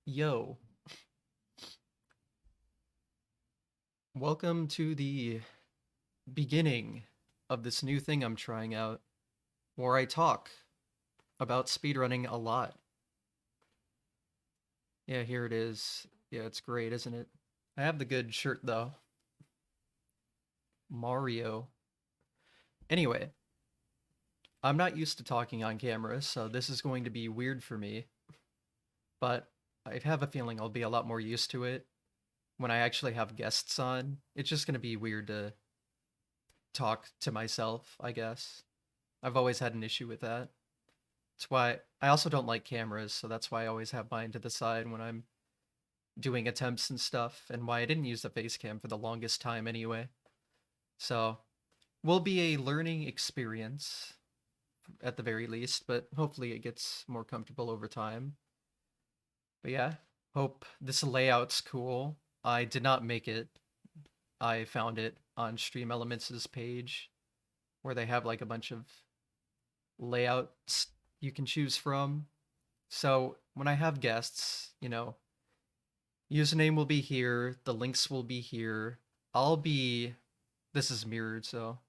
Yo, welcome to the beginning of this new thing I'm trying out, where I talk about speedrunning a lot. Yeah, here it is. Yeah, it's great, isn't it? I have the good shirt though. Mario. Anyway, I'm not used to talking on camera, so this is going to be weird for me, but I have a feeling I'll be a lot more used to it when I actually have guests on. It's just going to be weird to talk to myself, I guess. I've always had an issue with that. That's why I also don't like cameras, so that's why I always have mine to the side when I'm doing attempts and stuff, and why I didn't use the face cam for the longest time anyway. So, will be a learning experience at the very least, but hopefully it gets more comfortable over time. But yeah, hope this layout's cool. I did not make it. I found it on Stream Elements' page where they have like a bunch of layouts you can choose from. So when I have guests, username will be here, the links will be here. I'll be this is mirrored, so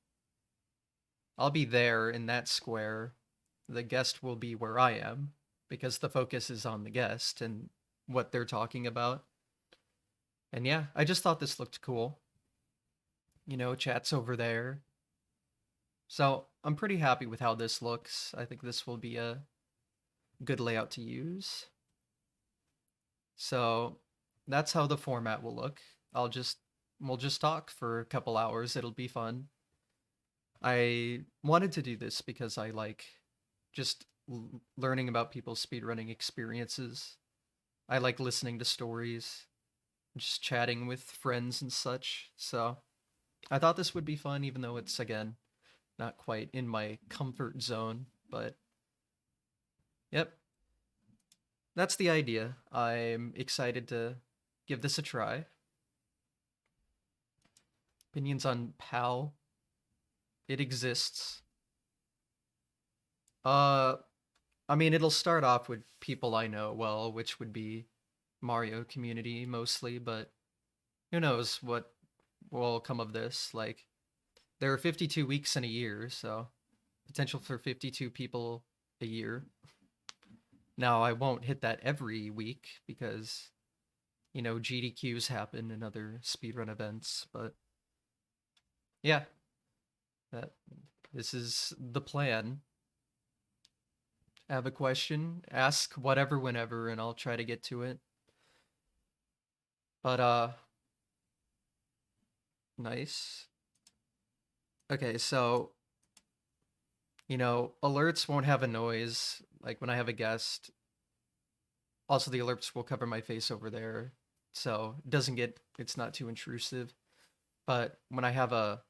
I'll be there in that square. The guest will be where I am because the focus is on the guest and what they're talking about. And yeah, I just thought this looked cool. Chat's over there. So I'm pretty happy with how this looks. I think this will be a good layout to use. So that's how the format will look. We'll just talk for a couple hours. It'll be fun. I wanted to do this because I like just learning about people's speedrunning experiences. I like listening to stories, just chatting with friends and such. So I thought this would be fun, even though it's, again, not quite in my comfort zone. But yep, that's the idea. I'm excited to give this a try. Opinions on PAL. It exists. Uh, I mean, it'll start off with people I know well, which would be Mario community mostly, but who knows what will come of this. Like, there are 52 weeks in a year, so potential for 52 people a year. Now, I won't hit that every week because, GDQs happen and other speedrun events, but yeah, that this is the plan. Have a question, ask whatever whenever and I'll try to get to it. But nice. Okay, so alerts won't have a noise like when I have a guest. Also, the alerts will cover my face over there, so it's not too intrusive. But when I have a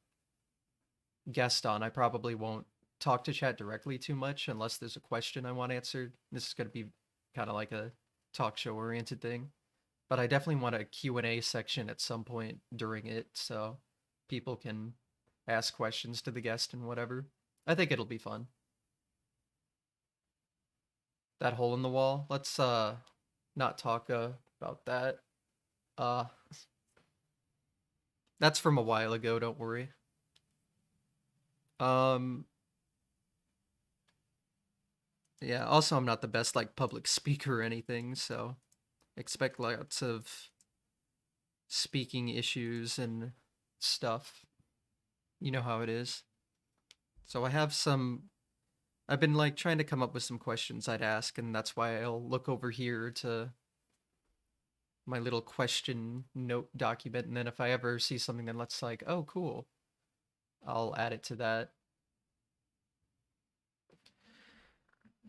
guest on, I probably won't talk to chat directly too much unless there's a question I want answered. This is going to be kind of like a talk show oriented thing. But I definitely want a Q&A section at some point during it so people can ask questions to the guest and whatever. I think it'll be fun. That hole in the wall. Let's not talk about that. Uh that's from a while ago, don't worry. Um yeah, also I'm not the best like public speaker or anything, so expect lots of speaking issues and stuff. You know how it is. So I've been like trying to come up with some questions I'd ask, and that's why I'll look over here to my little question note document, and then if I ever see something that looks like, oh, cool, I'll add it to that.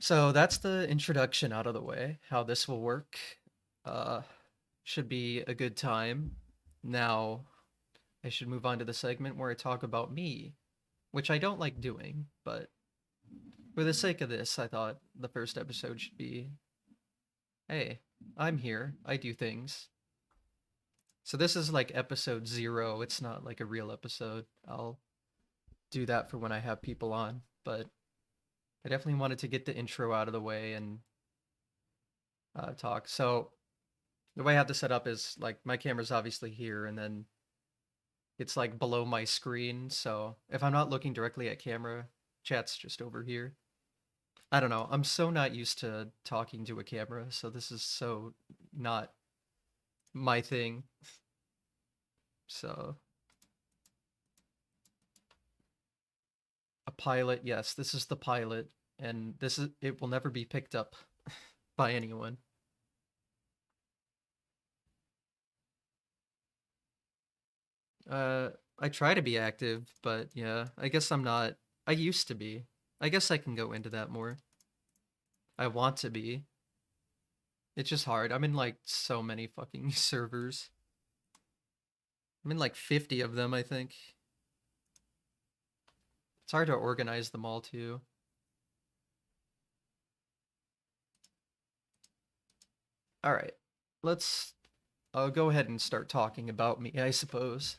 So that's the introduction out of the way, how this will work. Uh, should be a good time. Now, I should move on to the segment where I talk about me, which I don't like doing, but for the sake of this, I thought the first episode should be, hey, I'm here, I do things. So this is like episode 0. It's not like a real episode. I'll do that for when I have people on, but I definitely wanted to get the intro out of the way and talk. So The way I have this set up is like my camera's obviously here and then it's like below my screen. So if I'm not looking directly at camera, chat's just over here. I don't know. I'm so not used to talking to a camera, so this is so not my thing. So a pilot, yes, this is the pilot, and it will never be picked up by anyone. Uh, I try to be active, but yeah, I guess I'm not. I used to be. I guess I can go into that more. I want to be. It's just hard. I'm in like so many fucking servers. I'm in like 50 of them, I think. It's hard to organize them all too. All right. Let's I'll go ahead and start talking about me, I suppose.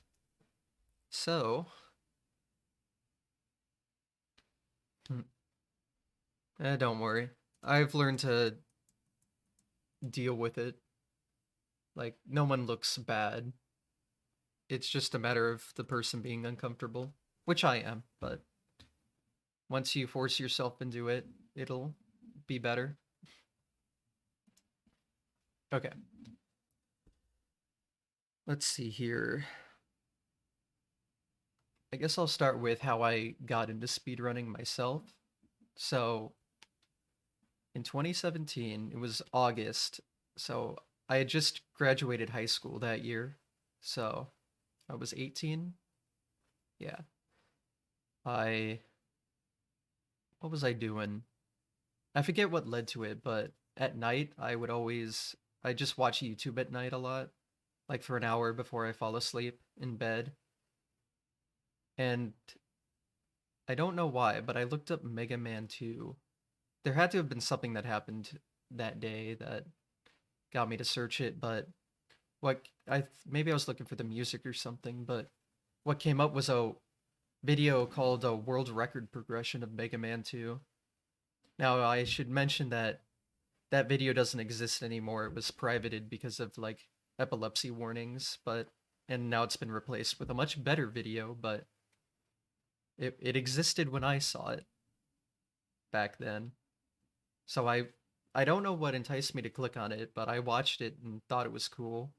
So, hmm, don't worry. I've learned to deal with it. Like, no one looks bad. It's just a matter of the person being uncomfortable, which I am, but once you force yourself into it, it'll be better. Okay, let's see here. I guess I'll start with how I got into speedrunning myself. So, in 2017, it was August. So, I had just graduated high school that year. So, I was 18. Yeah. I what was I doing? I forget what led to it, but at night I just watch YouTube at night a lot, like for an hour before I fall asleep in bed. And I don't know why, but I looked up Mega Man 2. There had to have been something that happened that day that got me to search it, but maybe I was looking for the music or something, but what came up was a video called a world record progression of Mega Man 2. Now, I should mention that that video doesn't exist anymore. It was privated because of like epilepsy warnings, but and now it's been replaced with a much better video, but it existed when I saw it back then. So I don't know what enticed me to click on it, but I watched it and thought it was cool.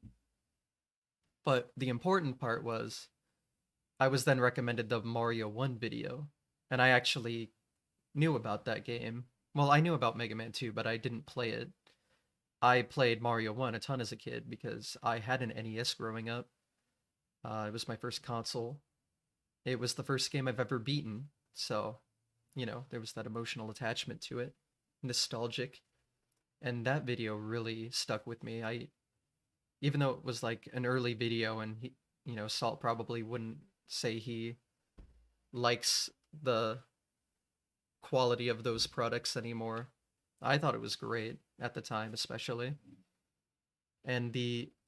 But the important part was I was then recommended the Mario 1 video, and I actually knew about that game. Well, I knew about Mega Man 2, but I didn't play it. I played Mario 1 a ton as a kid because I had an NES growing up. It was my first console. It was the first game I've ever beaten, so, there was that emotional attachment to it, nostalgic. And that video really stuck with me. Even though it was like an early video and Salt probably wouldn't say he likes the quality of those products anymore. I thought it was great at the time, especially. And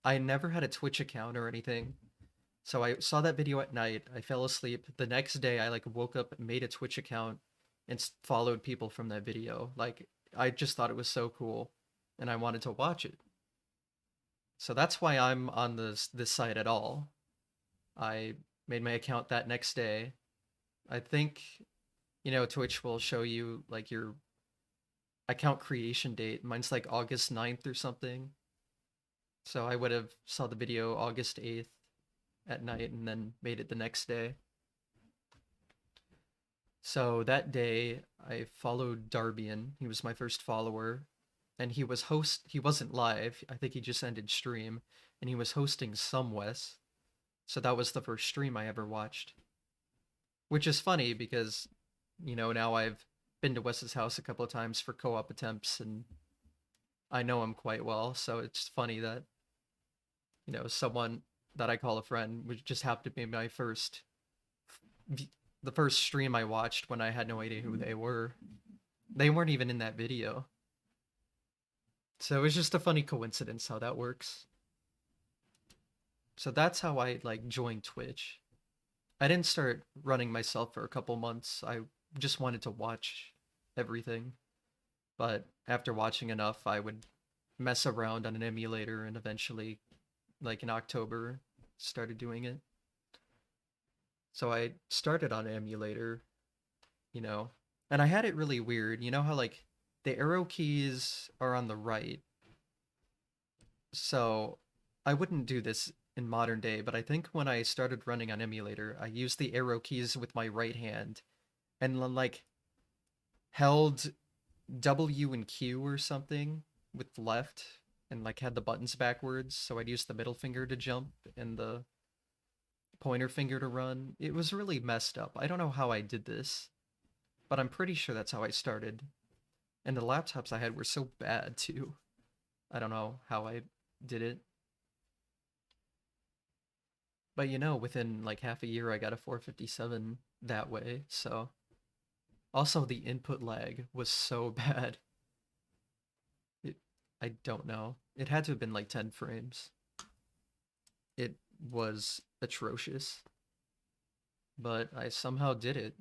I never had a Twitch account or anything. So I saw that video at night. I fell asleep. The next day I like woke up, made a Twitch account and followed people from that video. Like I just thought it was so cool and I wanted to watch it. So that's why I'm on this site at all. I made my account that next day. I think Twitch will show you like your account creation date. Mine's like August 9th or something. So I would have saw the video August 8th at night and then made it the next day. So that day I followed Darbian. He was my first follower and he wasn't live. I think he just ended stream and he was hosting some Wes. So that was the first stream I ever watched. Which is funny because now I've been to Wes's house a couple of times for co-op attempts and I know him quite well, so it's funny that someone that I call a friend would just happen to be my the first stream I watched when I had no idea who they were. They weren't even in that video. So it was just a funny coincidence how that works. So that's how I like joined Twitch. I didn't start running myself for a couple months. I just wanted to watch everything. But after watching enough, I would mess around on an emulator and eventually, like in October, started doing it. So I started on an emulator, you know, and I had it really weird. You know how like the arrow keys are on the right, so I wouldn't do this in modern day, but I think when I started running on emulator, I used the arrow keys with my right hand and like held W and Q or something with left and like had the buttons backwards, so I'd use the middle finger to jump and the pointer finger to run. It was really messed up. I don't know how I did this, but I'm pretty sure that's how I started. And the laptops I had were so bad too. I don't know how I did it. But you know, within like half a year, I got a 457 that way. So also the input lag was so bad. It, I don't know. It had to have been like 10 frames. It was atrocious, but I somehow did it.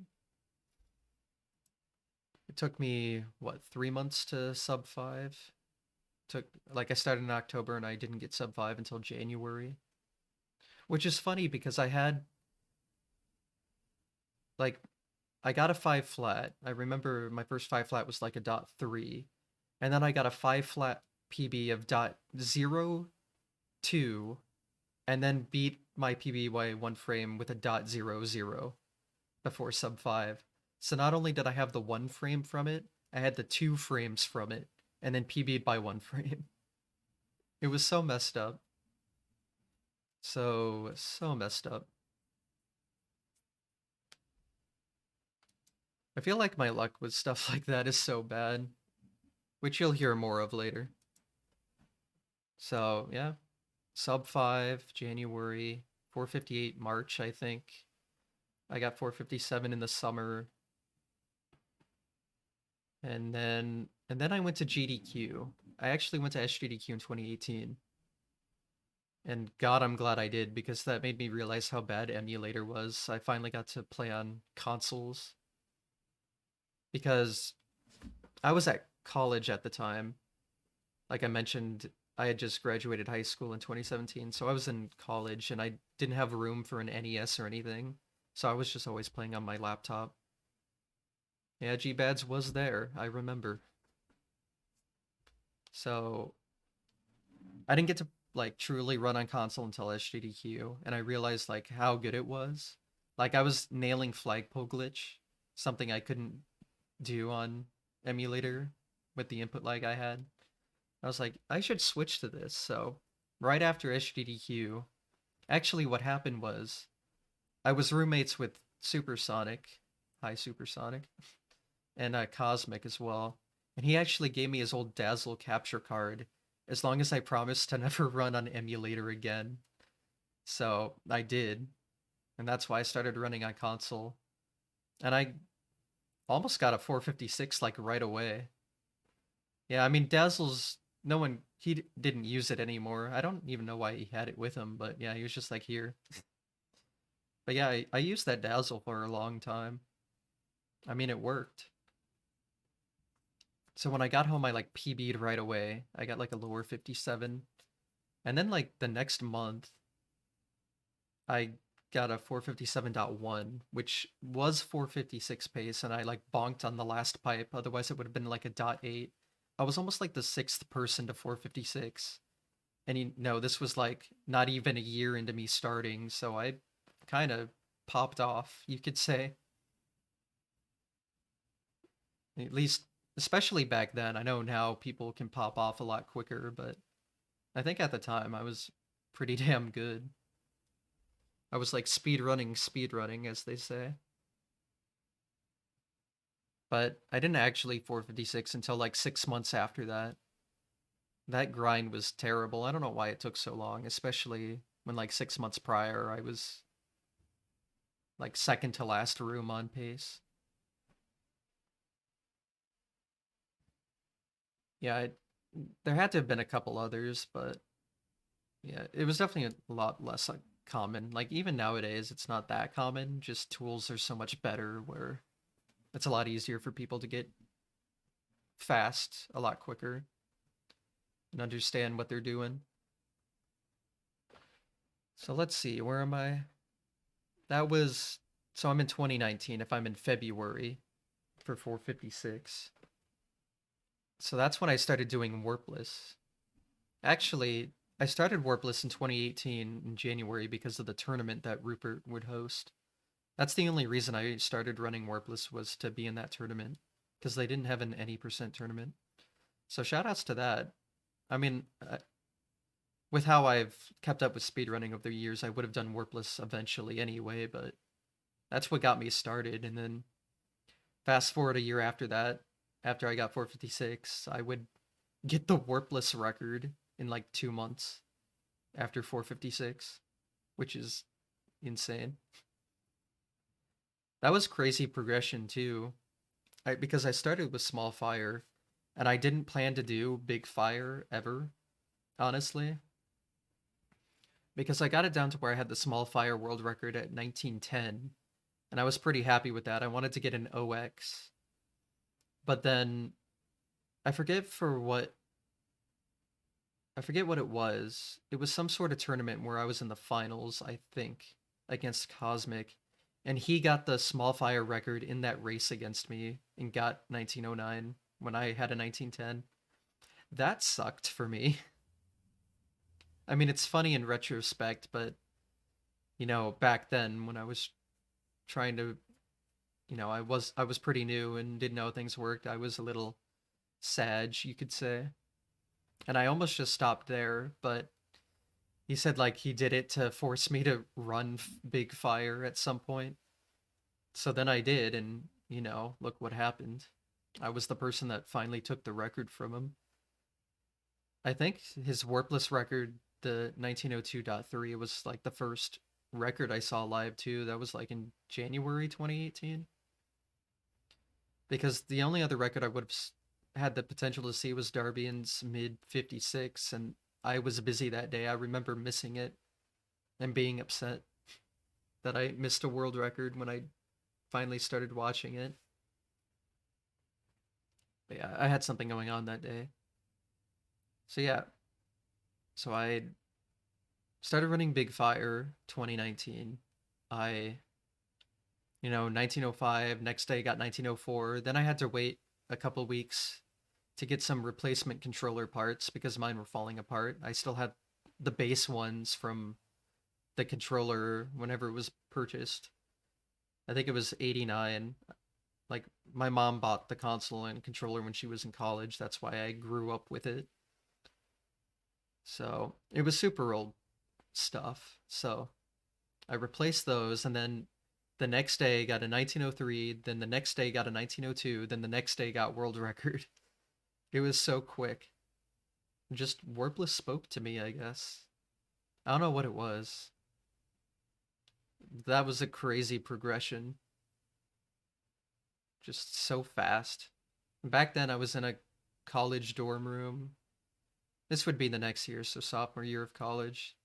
It took me what 3 months to sub 5. Took like I started in October and I didn't get sub 5 until January, which is funny because I had like I got a 5 flat. I remember my first 5 flat was like a dot 3. And then I got a 5 flat PB of dot 0.2 and then beat my PB by 1 frame with a dot 0.0 before sub 5. So not only did I have the 1 frame from it, I had the 2 frames from it and then PB'd by 1 frame. It was so messed up. So messed up. I feel like my luck with stuff like that is so bad, which you'll hear more of later. So, yeah, sub 5, January, 458 March, I think. I got 457 in the summer. And then I went to GDQ. I actually went to SGDQ in 2018. And God, I'm glad I did because that made me realize how bad emulator was. I finally got to play on consoles because I was at college at the time. Like I mentioned, I had just graduated high school in 2017, so I was in college and I didn't have room for an NES or anything. So I was just always playing on my laptop. Yeah, G-Bads was there, I remember. So I didn't get to like truly run on console until SGDQ, and I realized like how good it was. Like I was nailing flagpole glitch, something I couldn't do on emulator with the input lag I had. I was like, I should switch to this. So right after SGDQ, actually what happened was I was roommates with Supersonic, hi Supersonic, and Cosmic as well. And he actually gave me his old Dazzle capture card as long as I promised to never run on emulator again. So I did, and that's why I started running on console. And I almost got a 456 like right away. Yeah, I mean Dazzle's no one he didn't use it anymore. I don't even know why he had it with him, but yeah, he was just like here. But yeah, I used that Dazzle for a long time. I mean, it worked. So when I got home, I like PB'd right away. I got like a lower 57. And then like the next month, I got a 457.1, which was 456 pace, and I like bonked on the last pipe. Otherwise, it would have been like a dot 8. I was almost like the sixth person to 456. And you know, this was like not even a year into me starting, so I kind of popped off, you could say. At least, especially back then. I know now people can pop off a lot quicker, but I think at the time I was pretty damn good. I was like speed running, as they say. But I didn't actually 456 until like 6 months after that. That grind was terrible. I don't know why it took so long, especially when like 6 months prior I was like second to last room on pace. Yeah, there had to have been a couple others, but yeah, it was definitely a lot less common. Like even nowadays, it's not that common. Just tools are so much better where it's a lot easier for people to get fast a lot quicker. and understand what they're doing. So let's see, where am I? That was so I'm in 2019 if I'm in February for 456. So that's when I started doing warpless. Actually, I started warpless in 2018 in January because of the tournament that Rupert would host. That's the only reason I started running warpless was to be in that tournament because they didn't have an any percent tournament. So shout outs to that. I mean, with how I've kept up with speedrunning over the years, I would have done warpless eventually anyway, but that's what got me started. And then fast forward a year after that, after I got 456, I would get the warpless record in like 2 months after 456, which is insane. That was crazy progression too. Because I started with small fire and I didn't plan to do big fire ever, honestly. Because I got it down to where I had the small fire world record at 1910 and I was pretty happy with that. I wanted to get an OX. But then I forget for what I forget what it was. It was some sort of tournament where I was in the finals, I think, against Cosmic. And he got the small fire record in that race against me and got 1909 when I had a 1910. That sucked for me. I mean, it's funny in retrospect, but back then when I was trying to, I was pretty new and didn't know how things worked. I was a little sad, you could say. And I almost just stopped there, but he said like he did it to force me to run big fire at some point. So then I did, and look what happened. I was the person that finally took the record from him. I think his warpless record, the 1902.3, was like the first record I saw live too. That was like in January 2018. Because the only other record I would have had the potential to see was Darbian's mid 56, and I was busy that day. I remember missing it and being upset that I missed a world record when I finally started watching it. But yeah, I had something going on that day. So yeah, so I started running Big Fire 2019. I 1905, next day got 1904. Then I had to wait a couple weeks to get some replacement controller parts because mine were falling apart. I still had the base ones from the controller whenever it was purchased. I think it was 89. Like my mom bought the console and controller when she was in college. That's why I grew up with it. So it was super old stuff. So I replaced those and then the next day got a 1903, then the next day got a 1902, then the next day got world record. It was so quick. Just Warpless spoke to me, I guess. I don't know what it was. That was a crazy progression. Just so fast. Back then I was in a college dorm room. This would be the next year, so sophomore year of college.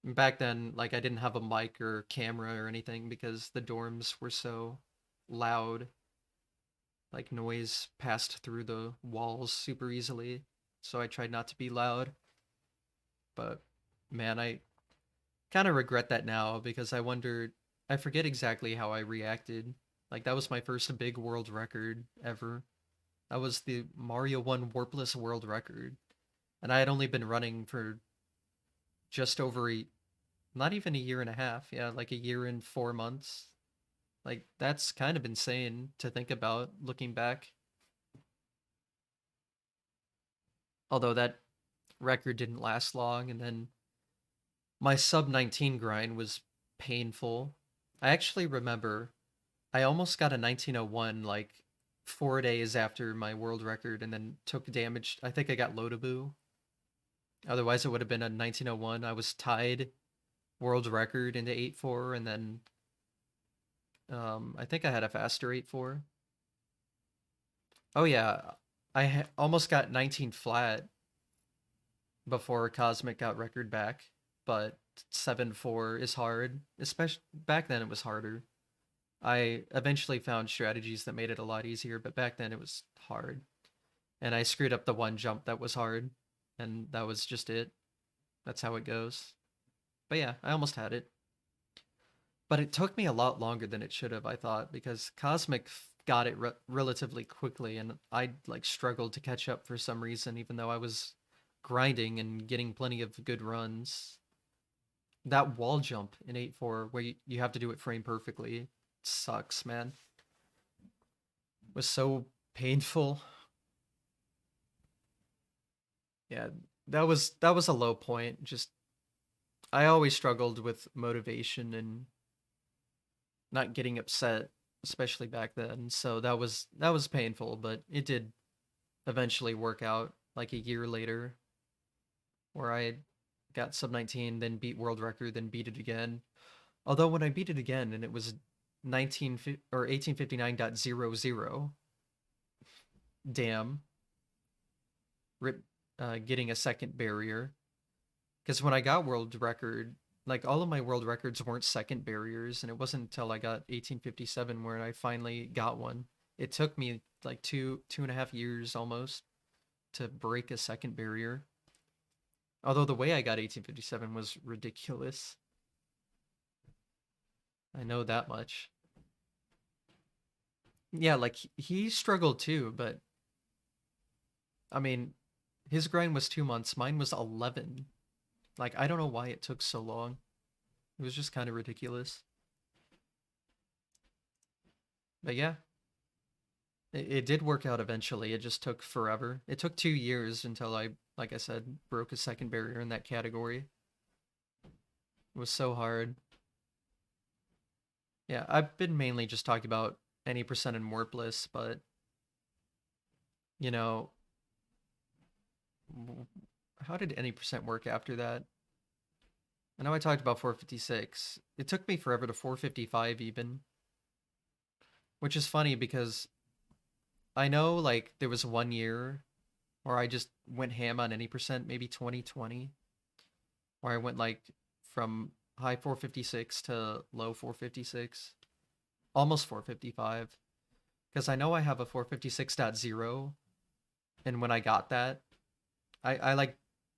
And back then, like I didn't have a mic or camera or anything because the dorms were so loud. Like noise passed through the walls super easily. So I tried not to be loud. But man, I kind of regret that now because I forget exactly how I reacted. Like that was my first big world record ever. That was the Mario 1 warpless world record. And I had only been running for just over not even a year and a half. Yeah, like a year and 4 months. Like that's kind of insane to think about looking back. Although that record didn't last long and then my sub 19 grind was painful. I actually remember I almost got a 1901 like 4 days after my world record and then took damage. I think I got Lodabu. Otherwise, it would have been a 1901. I was tied world record into 8-4, and then I think I had a faster 8-4. Oh yeah, I almost got 19 flat before Cosmic got record back, but 7-4 is hard. Especially back then, it was harder. I eventually found strategies that made it a lot easier, but back then it was hard. And I screwed up the one jump that was hard. and that was just it. That's how it goes. But yeah, I almost had it. But it took me a lot longer than it should have, I thought, because Cosmic got it relatively quickly, and I like struggled to catch up for some reason, even though I was grinding and getting plenty of good runs. That wall jump in 8.4, where you have to do it frame perfectly, sucks, man. It was so painful. Yeah, that was a low point. Just I always struggled with motivation and not getting upset, especially back then. So that was painful, but it did eventually work out like a year later where I got sub 19, then beat world record, then beat it again. Although when I beat it again and it was 19 or 1859.00, damn, rip, getting a second barrier. Because when I got world record, like all of my world records weren't second barriers, and it wasn't until I got 1857 where I finally got one. It took me like 2.5 years almost to break a second barrier. Although the way I got 1857 was ridiculous. I know that much. Yeah, like he struggled too, but I mean, his grind was 2 months, mine was 11. Like, I don't know why it took so long. It was just kind of ridiculous. But yeah, it did work out eventually. It just took forever. It took 2 years until I, like I said, broke a second barrier in that category. It was so hard. Yeah, I've been mainly just talking about any percent and warpless, but you know, how did any percent work after that? I know I talked about 456. It took me forever to 455 even, which is funny because I know like there was 1 year where I just went ham on any percent, maybe 2020, where I went like from high 456 to low 456, almost 455. Because I know I have a 456.0, and when I got that, I like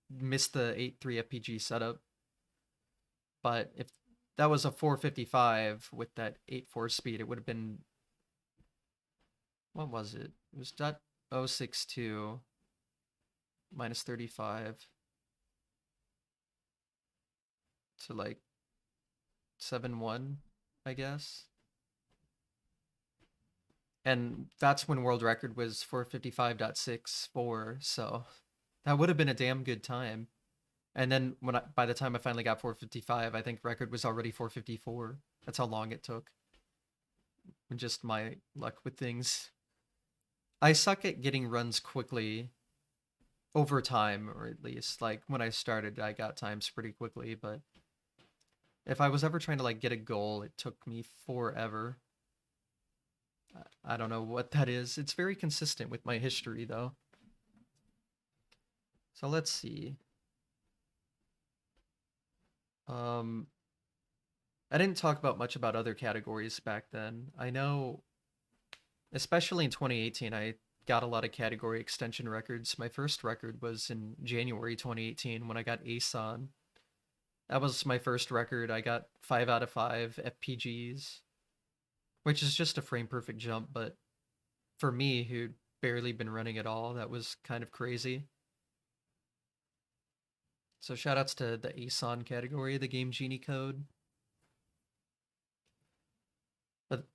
missed the 8.3 FPG setup. But if that was a 455 with that 8.4 speed, it would have been, what was it? It was .062 minus 35 to like 7.1, I guess. And that's when world record was 455.64, so that would have been a damn good time. And then by the time I finally got 455, I think record was already 454. That's how long it took. Just my luck with things. I suck at getting runs quickly over time, or at least like when I started, I got times pretty quickly. But if I was ever trying to like get a goal, it took me forever. I don't know what that is. It's very consistent with my history though. So let's see. Um, I didn't talk about much about other categories back then. I know, especially in 2018, I got a lot of category extension records. My first record was in January 2018 when I got Ace on. That was my first record. I got 5 out of 5 FPGs, which is just a frame perfect jump, but for me, who'd barely been running at all, that was kind of crazy. So shoutouts to the ASON category, the Game Genie code. But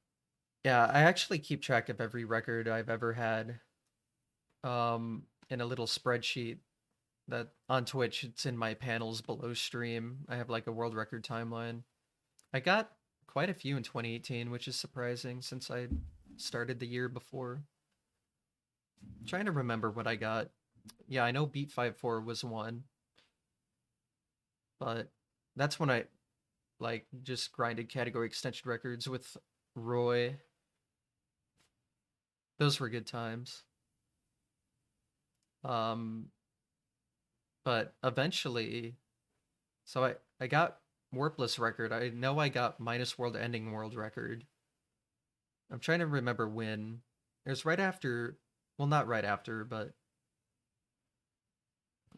yeah, I actually keep track of every record I've ever had in a little spreadsheet that on Twitch. It's in my panels below stream. I have like a world record timeline. I got quite a few in 2018, which is surprising since I started the year before. I'm trying to remember what I got. Yeah, I know Beat 5.4 was one, but that's when I like just grinded category extension records with Roy. Those were good times. Um, but eventually, so I got Warpless record. I know I got minus world ending world record. I'm trying to remember when. It was right after, well, not right after, but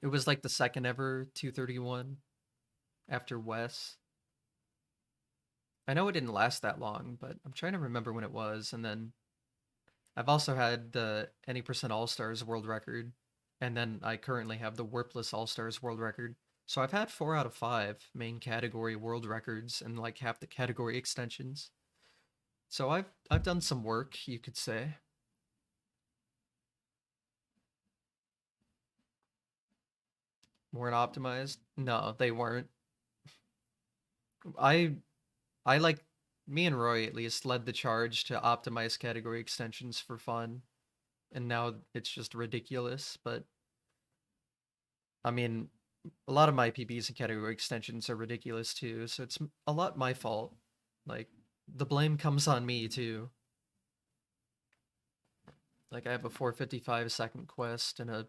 It was like the second ever 231 after Wes. I know it didn't last that long, but I'm trying to remember when it was. And then I've also had the Any Percent All Stars world record, and then I currently have the Warpless All Stars world record. So I've had 4 out of 5 main category world records and like half the category extensions. So I've done some work, you could say. Weren't optimized? No, they weren't. I I like Me and Roy at least led the charge to optimize category extensions for fun, and now it's just ridiculous. But I mean, a lot of my PBs and category extensions are ridiculous too, so it's a lot my fault. Like the blame comes on me too. Like I have a 455 second quest and a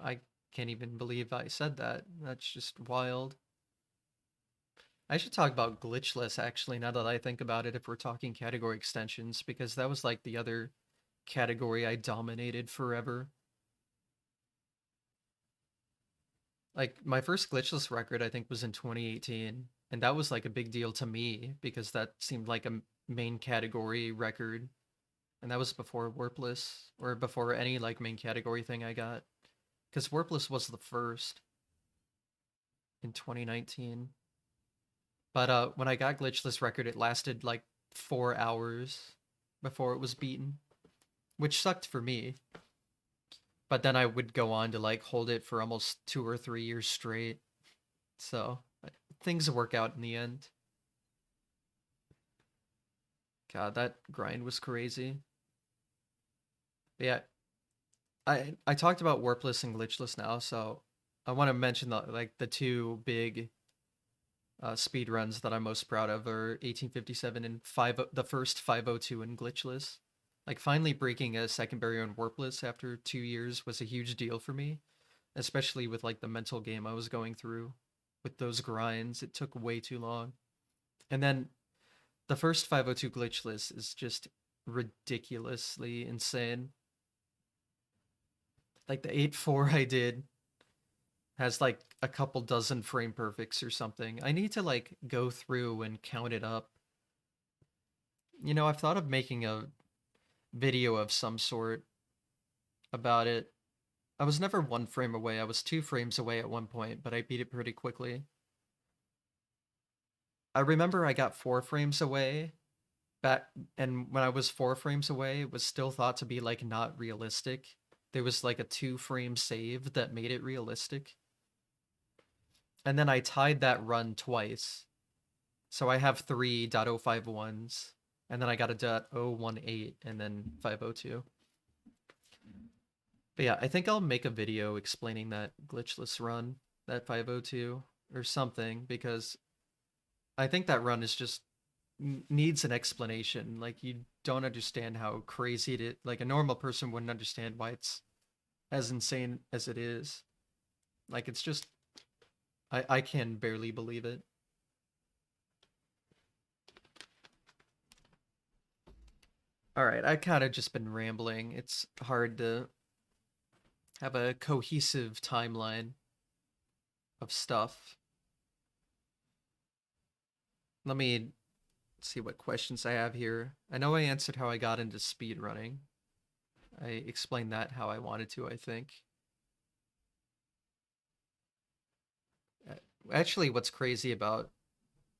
I can't even believe I said that. That's just wild. I should talk about glitchless actually now that I think about it if we're talking category extensions because that was like the other category I dominated forever. Like my first glitchless record I think was in 2018 and that was like a big deal to me because that seemed like a main category record and that was before Warpless or before any like main category thing I got cuz Warpless was the first in 2019. But when I got glitchless record it lasted like 4 hours before it was beaten, which sucked for me. But then I would go on to like hold it for almost 2 or 3 years straight. So things work out in the end. God, that grind was crazy. But yeah, I talked about warpless and glitchless now, so I want to mention the two big speed runs that I'm most proud of are 1857 and the first 502 in glitchless. Like finally breaking a second barrier in warpless after 2 years was a huge deal for me, especially with like the mental game I was going through with those grinds. It took way too long. And then the first 502 glitchless is just ridiculously insane. Like the 8-4 I did has like a couple dozen frame perfects or something. I need to like go through and count it up. You know, I've thought of making a video of some sort about it. I was never 1 frame away. I was 2 frames away at one point, but I beat it pretty quickly. I remember I got 4 frames away back, and when I was 4 frames away, it was still thought to be like not realistic. There was like a 2 frame save that made it realistic. And then I tied that run twice. So I have 3.051s, and then I got a .018 and then 502. But yeah, I think I'll make a video explaining that glitchless run, that 502 or something, because I think that run is just needs an explanation. Like you don't understand how crazy it is. Like a normal person wouldn't understand why it's as insane as it is. Like it's just I can barely believe it. All right, I kind of just been rambling. It's hard to have a cohesive timeline of stuff. Let me see what questions I have here. I know I answered how I got into speedrunning. I explained that how I wanted to, I think. Actually, what's crazy about,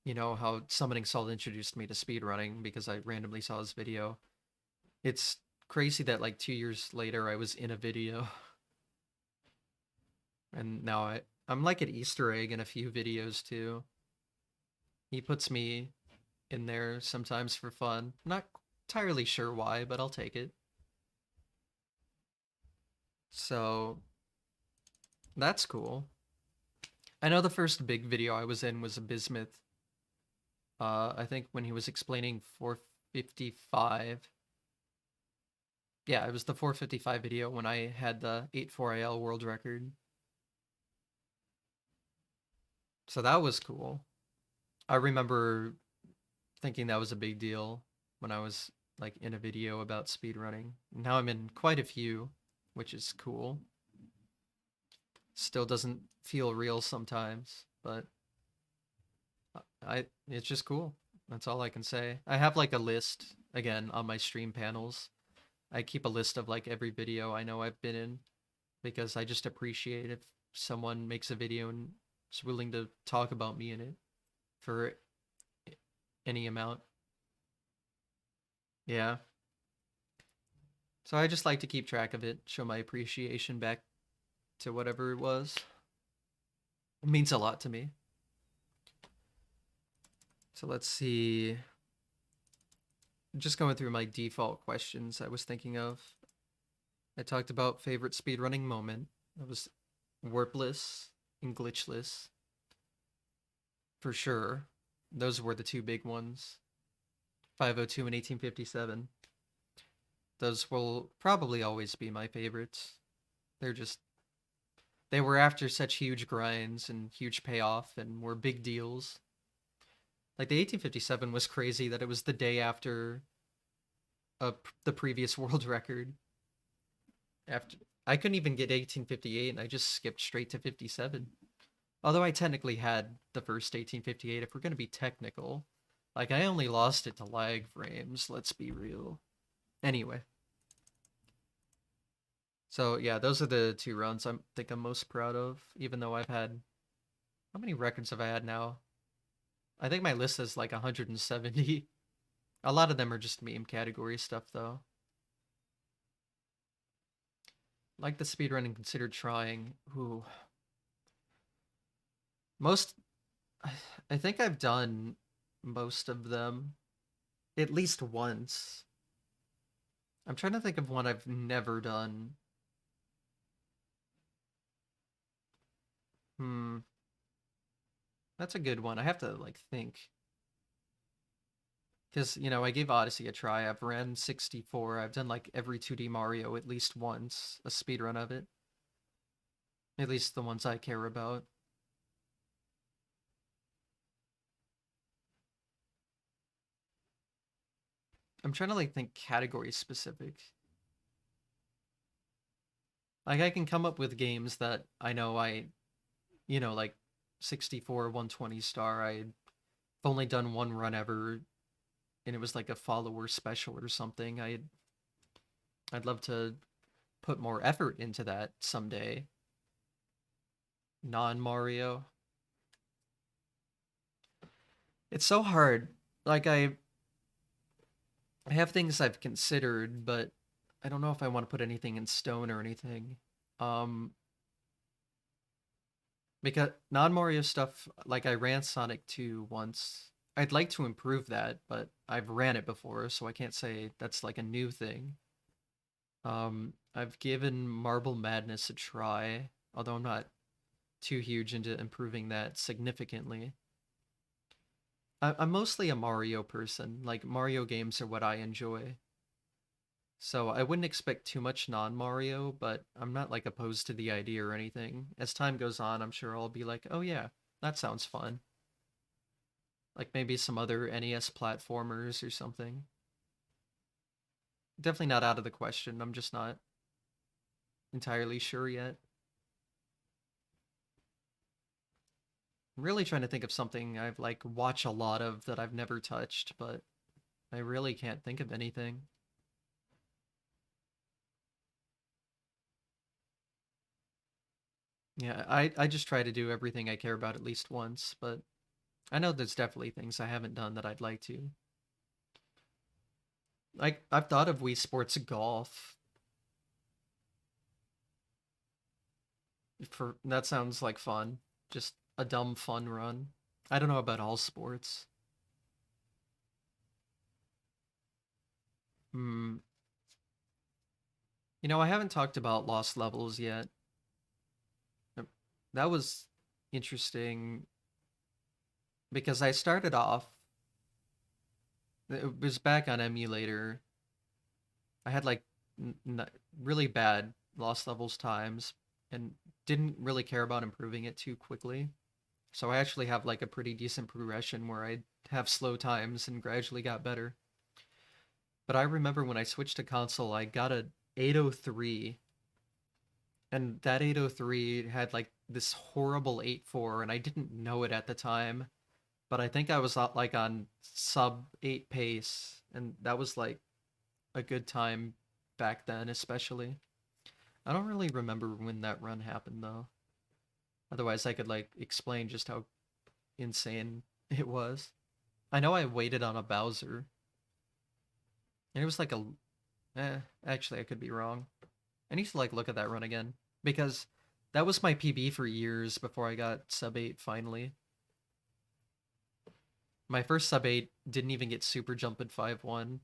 you know, how Summoning Salt introduced me to speedrunning because I randomly saw his video. It's crazy that like 2 years later I was in a video and now I'm like an Easter egg in a few videos too. He puts me in there sometimes for fun. Not entirely sure why, but I'll take it. So that's cool. I know the first big video I was in was a Bismuth. I think when he was explaining 455. Yeah, it was the 455 video when I had the 84IL world record. So that was cool. I remember thinking that was a big deal when I was like in a video about speedrunning. Now I'm in quite a few, which is cool. Still doesn't feel real sometimes, but it's just cool. That's all I can say. I have like a list again on my stream panels. I keep a list of like every video I know I've been in because I just appreciate if someone makes a video and is willing to talk about me in it for any amount. Yeah. So I just like to keep track of it, show my appreciation back to whatever it was. It means a lot to me. So let's see. Just going through my default questions I was thinking of. I talked about favorite speedrunning moment. That was warpless and glitchless. For sure. Those were the two big ones. 502 and 1857. Those will probably always be my favorites. They're just they were after such huge grinds and huge payoff and were big deals. Like the 1857 was crazy that it was the day after the previous world record. After I couldn't even get 1858 and I just skipped straight to 57. Although I technically had the first 1858 if we're going to be technical. Like I only lost it to lag frames, let's be real. Anyway. So yeah, those are the two runs I think I'm most proud of, even though I've had how many records have I had now? I think my list is like 170. A lot of them are just meme category stuff though. Like the speedrunning considered trying. Ooh. Most I think I've done most of them at least once. I'm trying to think of one I've never done. Hmm. That's a good one. I have to like think. Because, I gave Odyssey a try. I've ran 64. I've done like every 2D Mario at least once, a speedrun of it. At least the ones I care about. I'm trying to like think category specific. Like I can come up with games that I know like 64, 120 star. I've only done one run ever, and it was like a follower special or something. I'd love to put more effort into that someday. Non Mario. It's so hard. Like I have things I've considered, but I don't know if I want to put anything in stone or anything. Um, because non-Mario stuff, like I ran Sonic 2 once. I'd like to improve that, but I've ran it before, so I can't say that's like a new thing. I've given Marble Madness a try, although I'm not too huge into improving that significantly. I'm mostly a Mario person. Like Mario games are what I enjoy. So I wouldn't expect too much non-Mario, but I'm not like opposed to the idea or anything. As time goes on, I'm sure I'll be like, "Oh yeah, that sounds fun." Like maybe some other NES platformers or something. Definitely not out of the question. I'm just not entirely sure yet. I'm really trying to think of something I've like watched a lot of that I've never touched, but I really can't think of anything. Yeah, I just try to do everything I care about at least once, but I know there's definitely things I haven't done that I'd like to. Like I've thought of Wii Sports Golf. For that sounds like fun. Just a dumb fun run. I don't know about all sports. Hmm. I haven't talked about Lost Levels yet. That was interesting because I started off. It was back on emulator. I had like really bad Lost Levels times and didn't really care about improving it too quickly. So I actually have like a pretty decent progression where I have slow times and gradually got better. But I remember when I switched to console, I got a 803 And that 803 had like this horrible 8.4, and I didn't know it at the time, but I think I was like on sub 8 pace, and that was like a good time back then, especially. I don't really remember when that run happened though. Otherwise, I could like explain just how insane it was. I know I waited on a Bowser, and it was like a. Actually, I could be wrong. I need to like look at that run again because that was my PB for years before I got sub 8 finally. My first sub 8 didn't even get super jump at 5-1.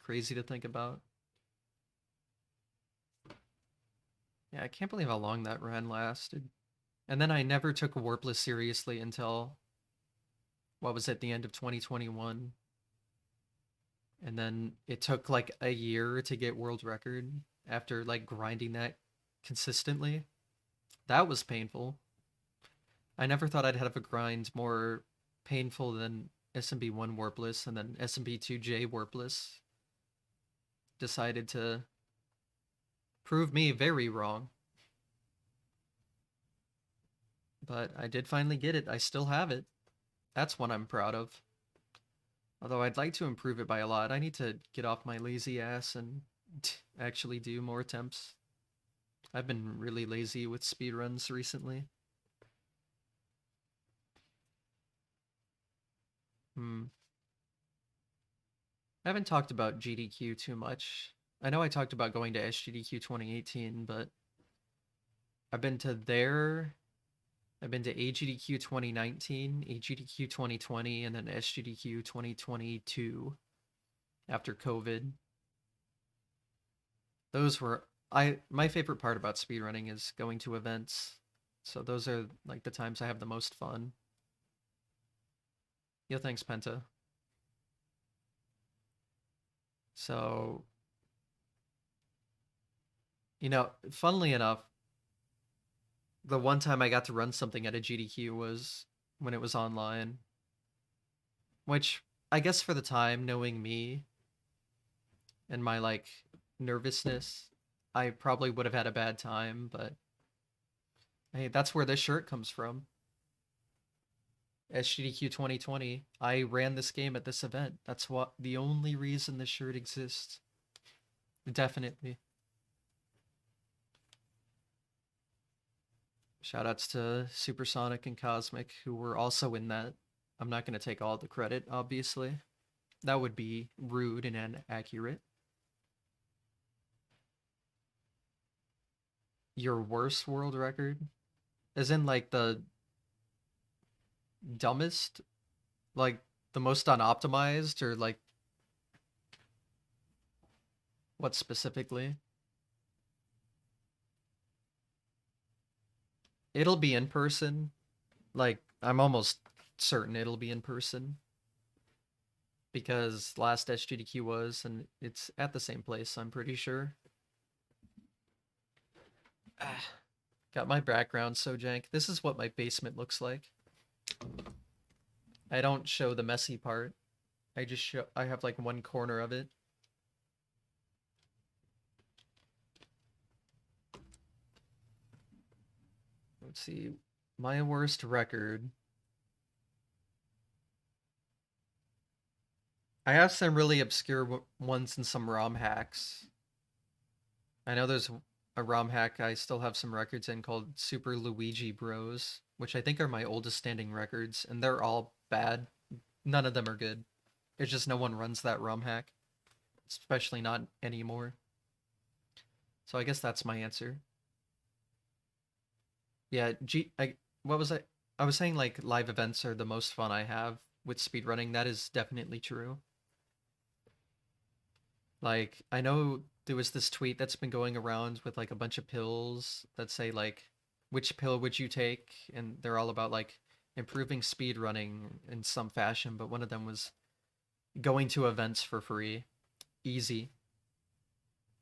Crazy to think about. Yeah, I can't believe how long that run lasted. And then I never took Warpless seriously until, what was it, the end of 2021. And then it took like a year to get world record after like grinding that consistently. That was painful. I never thought I'd have a grind more painful than SMB1 Warpless, and then SMB2J Warpless decided to prove me very wrong. But I did finally get it. I still have it. That's one I'm proud of. Although I'd like to improve it by a lot. I need to get off my lazy ass and actually do more attempts. I've been really lazy with speedruns recently. Hmm. I haven't talked about GDQ too much. I know I talked about going to SGDQ 2018, but I've been to there. I've been to AGDQ 2019, AGDQ 2020, and then SGDQ 2022 after COVID. Those were my favorite part about speedrunning is going to events. So those are like the times I have the most fun. Yo, thanks, Penta. So, funnily enough, the one time I got to run something at a GDQ was when it was online, which I guess for the time, knowing me and my like nervousness, I probably would have had a bad time, but hey, that's where this shirt comes from. SGDQ 2020, I ran this game at this event. That's what the only reason this shirt exists. Definitely. Shoutouts to Supersonic and Cosmic, who were also in that. I'm not going to take all the credit, obviously. That would be rude and inaccurate. Your worst world record? As in, like, the dumbest? Like, the most unoptimized? Or, like, what specifically? It'll be in person. Like, I'm almost certain it'll be in person. Because last SGDQ was, and it's at the same place, I'm pretty sure. Got my background so jank. This is what my basement looks like. I don't show the messy part. I have like one corner of it. Let's see. My worst record. I have some really obscure ones and some ROM hacks. I know there's a ROM hack I still have some records in called Super Luigi Bros, which I think are my oldest standing records, and they're all bad. None of them are good. It's just no one runs that ROM hack, especially not anymore. So I guess that's my answer. Yeah, what was I? I was saying like live events are the most fun I have with speedrunning. That is definitely true. Like, I know there was this tweet that's been going around with like a bunch of pills that say like, which pill would you take? And they're all about like improving speed running in some fashion, but one of them was going to events for free. Easy.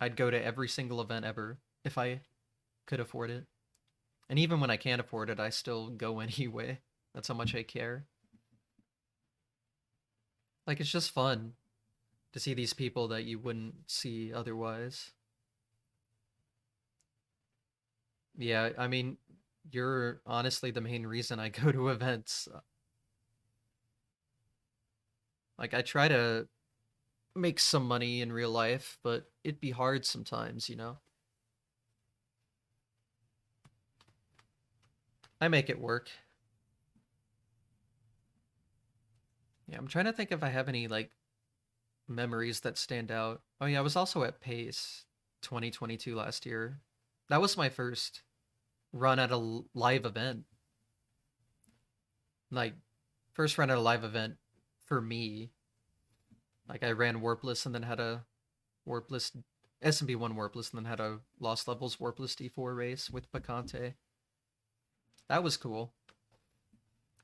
I'd go to every single event ever if I could afford it. And even when I can't afford it, I still go anyway. That's how much I care. Like, it's just fun to see these people that you wouldn't see otherwise. Yeah, I mean, you're honestly the main reason I go to events. Like, I try to make some money in real life, but it'd be hard sometimes, you know? I make it work. Yeah, I'm trying to think if I have any, like, memories that stand out. Oh, yeah, I was also at Pace 2022 last year. That was my first run at a live event. Like, first run at a live event for me. Like, I ran Warpless and then had a Warpless SMB 1 Warpless and then had a Lost Levels Warpless D4 race with Picante. That was cool.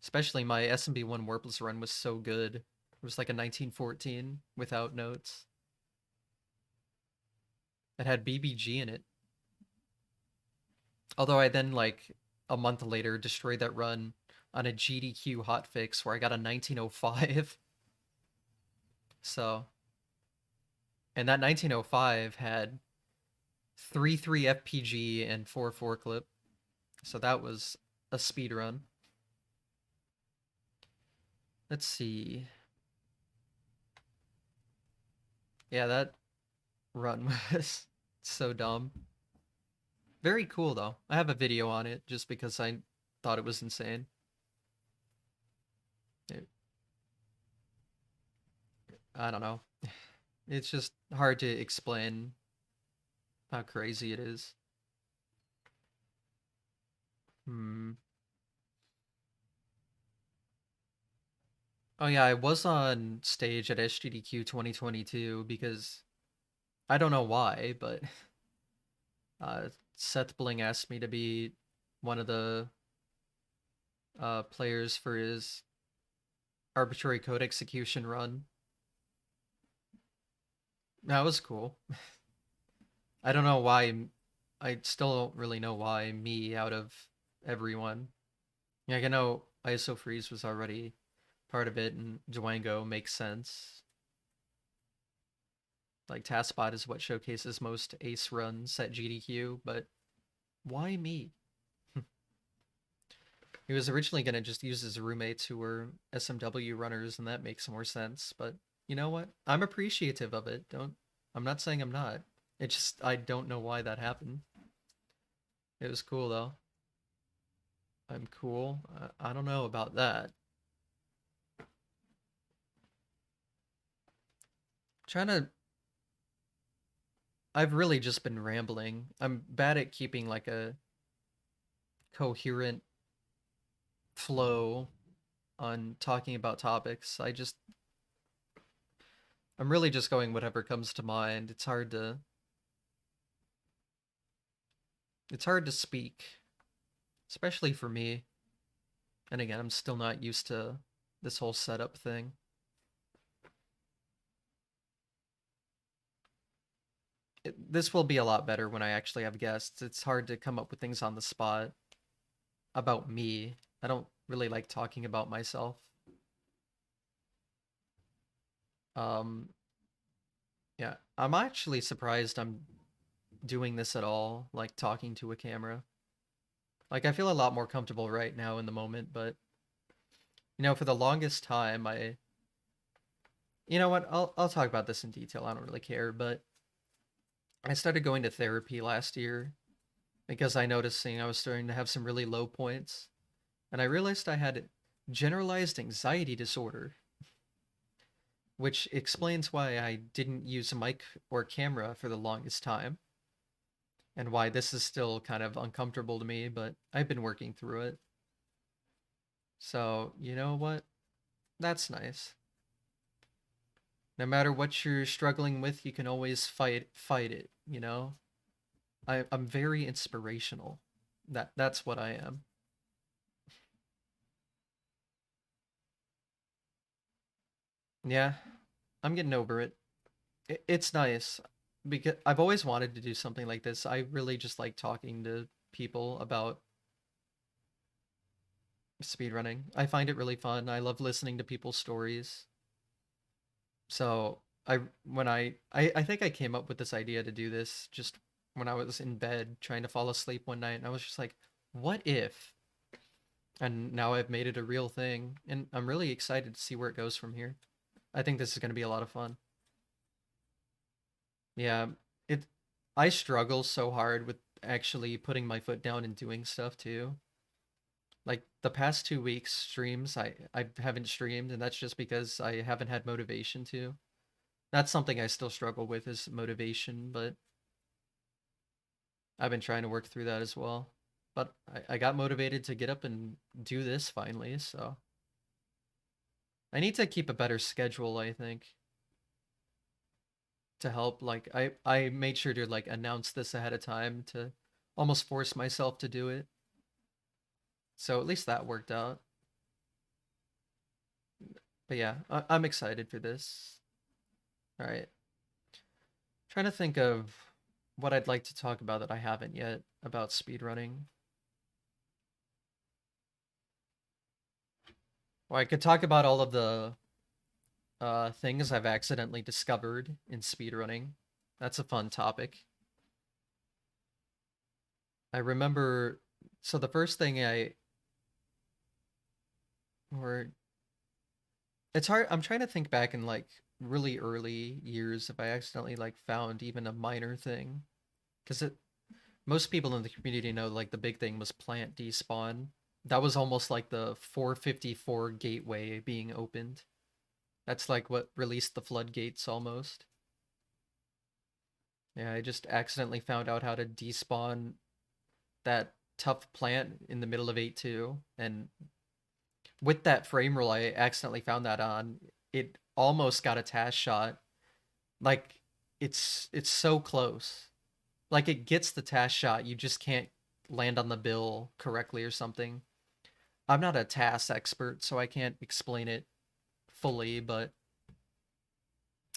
Especially my SMB 1 Warpless run was so good. It was like a 1914 without notes. It had BBG in it. Although I then, like, a month later, destroyed that run on a GDQ hotfix where I got a 1905. So, and that 1905 had 3-3 FPG and 4-4 clip. So that was a speed run. Let's see. Yeah, that run was so dumb. Very cool though. I have a video on it just because I thought it was insane. It, I don't know. It's just hard to explain how crazy it is. Hmm. Oh yeah, I was on stage at SGDQ 2022 because I don't know why, but Seth Bling asked me to be one of the players for his arbitrary code execution run. That was cool. I don't know why. I still don't really know why me out of everyone. Like, I know ISO Freeze was already part of it, and Dwango makes sense. Like, Taskbot is what showcases most ace runs at GDQ, but why me? He was originally going to just use his roommates who were SMW runners, and that makes more sense. But you know what? I'm appreciative of it. Don't. I'm not saying I'm not. It just I don't know why that happened. It was cool though. I'm cool. I don't know about that. Trying to. I've really just been rambling. I'm bad at keeping like a coherent flow on talking about topics. I'm really just going whatever comes to mind. It's hard to speak, especially for me. And again, I'm still not used to this whole setup thing. This will be a lot better when I actually have guests. It's hard to come up with things on the spot about me. I don't really like talking about myself. Um, yeah, I'm actually surprised I'm doing this at all, like talking to a camera. Like, I feel a lot more comfortable right now in the moment, but for the longest time, you know what? I'll talk about this in detail. I don't really care, but I started going to therapy last year because I noticed I was starting to have some really low points, and I realized I had generalized anxiety disorder, which explains why I didn't use a mic or camera for the longest time, and why this is still kind of uncomfortable to me, but I've been working through it. So, you know what? That's nice. No matter what you're struggling with, you can always fight it, you know? I'm very inspirational. That's what I am. Yeah, I'm getting over it. It's nice because I've always wanted to do something like this. I really just like talking to people about speedrunning. I find it really fun. I love listening to people's stories. So I when I think I came up with this idea to do this just when I was in bed trying to fall asleep one night, and I was just like, what if? And now I've made it a real thing, and I'm really excited to see where it goes from here. I think this is going to be a lot of fun. Yeah, it. I struggle so hard with actually putting my foot down and doing stuff too. Like the past 2 weeks streams, I haven't streamed, and that's just because I haven't had motivation to. That's something I still struggle with is motivation, but I've been trying to work through that as well. But I got motivated to get up and do this finally, so I need to keep a better schedule, I think, to help. Like I made sure to like announce this ahead of time to almost force myself to do it. So at least that worked out. But yeah, I'm excited for this. All right. Trying to think of what I'd like to talk about that I haven't yet about speedrunning. Well, I could talk about all of the things I've accidentally discovered in speedrunning. That's a fun topic. I remember, so the first thing or it's hard, I'm trying to think back in like really early years if I accidentally like found even a minor thing. Because most people in the community know like the big thing was plant despawn. That was almost like the 454 gateway being opened. That's like what released the floodgates almost. Yeah, I just accidentally found out how to despawn that tough plant in the middle of 8-2, and with that frame roll I accidentally found that on, it almost got a task shot. Like it's so close. Like it gets the task shot, you just can't land on the bill correctly or something. I'm not a task expert, so I can't explain it fully, but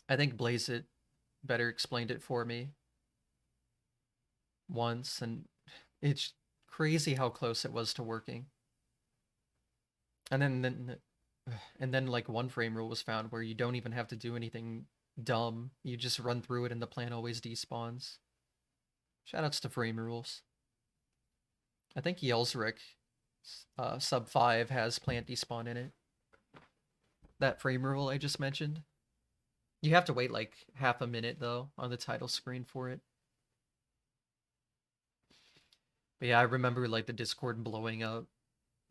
I think Blaze It better explained it for me once, and it's crazy how close it was to working. And then like one frame rule was found where you don't even have to do anything dumb. You just run through it and the plant always despawns. Shoutouts to frame rules. I think Yelsrick sub 5 has plant despawn in it. That frame rule I just mentioned. You have to wait like half a minute though on the title screen for it. But yeah, I remember like the Discord blowing up,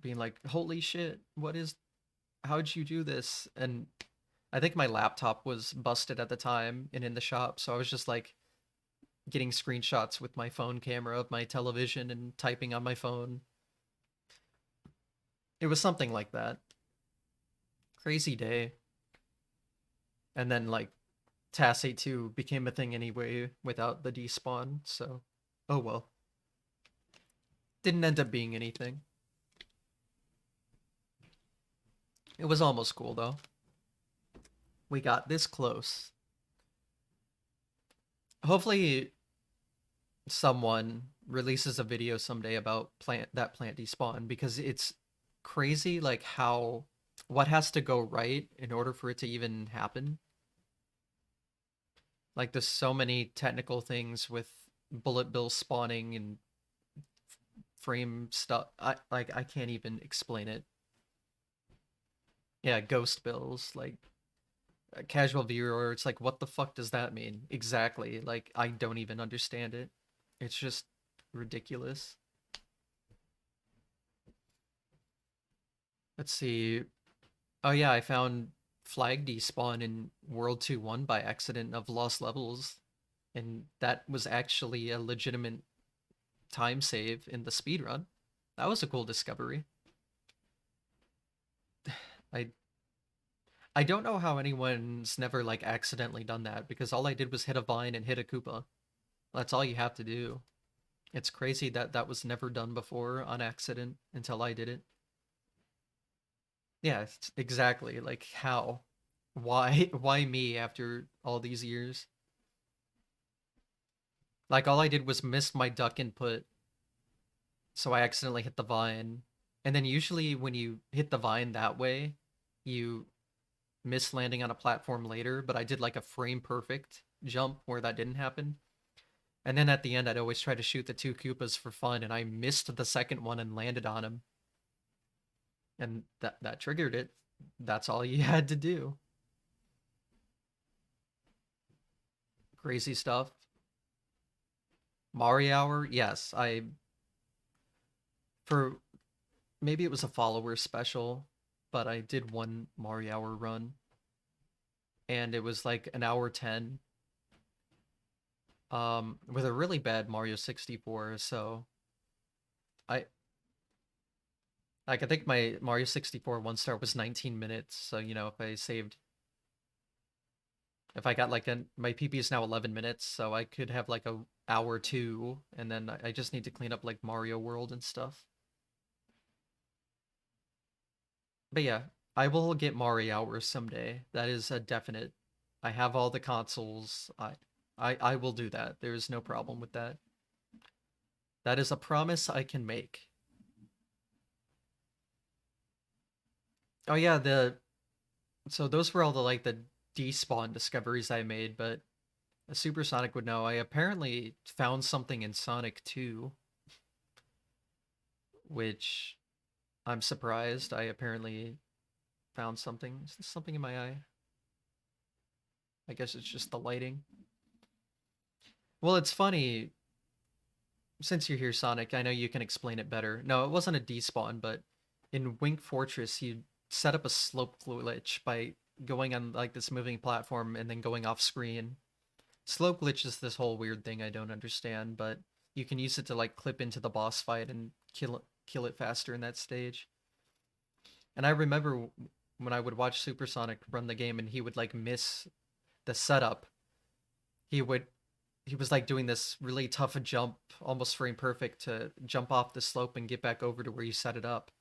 being like, "Holy shit, how'd you do this?" And I think my laptop was busted at the time and in the shop, so I was just like getting screenshots with my phone camera of my television and typing on my phone. It was something like that. Crazy day. And then like TAS 2 became a thing anyway without the despawn, so oh well. Didn't end up being anything. It was almost cool though. We got this close. Hopefully someone releases a video someday about plant despawn, because it's crazy like how what has to go right in order for it to even happen. Like there's so many technical things with bullet bill spawning and frame stuff. I can't even explain it. Yeah, ghost bills, like a casual viewer, it's like, what the fuck does that mean? Exactly. Like I don't even understand it. It's just ridiculous. Let's see. Oh yeah, I found flag despawn in World 2-1 by accident of lost levels, and that was actually a legitimate time save in the speed run. That was a cool discovery. I I don't know how anyone's never like accidentally done that, because all I did was hit a vine and hit a Koopa. That's all you have to do. It's crazy that that was never done before on accident until I did it. Yeah, exactly. Like how? Why? Why me after all these years? Like all I did was miss my duck input, so I accidentally hit the vine. And then usually when you hit the vine that way, you miss landing on a platform later, but I did like a frame perfect jump where that didn't happen. And then at the end, I'd always try to shoot the two Koopas for fun, and I missed the second one and landed on him. And that triggered it. That's all you had to do. Crazy stuff. Mario Hour, yes. For maybe it was a follower special, but I did one Mario Hour run, and it was like an hour 10, with a really bad Mario 64. So I like I think my Mario 64 one star was 19 minutes. So if I got like my PP is now 11 minutes, so I could have like a hour two, and then I just need to clean up like Mario World and stuff. But yeah, I will get Mario Hours someday. That is a definite. I have all the consoles. I will do that. There is no problem with that. That is a promise I can make. Oh yeah, the so those were all the despawn discoveries I made, but a Supersonic would know. I apparently found something in Sonic 2, which I'm surprised. I apparently found something. Is this something in my eye? I guess it's just the lighting. Well, it's funny. Since you're here, Sonic, I know you can explain it better. No, it wasn't a despawn, but in Wink Fortress, you set up a slope glitch by going on like this moving platform and then going off screen. Slope glitch is this whole weird thing I don't understand, but you can use it to like clip into the boss fight and kill it faster in that stage. And I remember when I would watch Supersonic run the game and he would like miss the setup. He would he was like doing this really tough jump, almost frame perfect, to jump off the slope and get back over to where you set it up.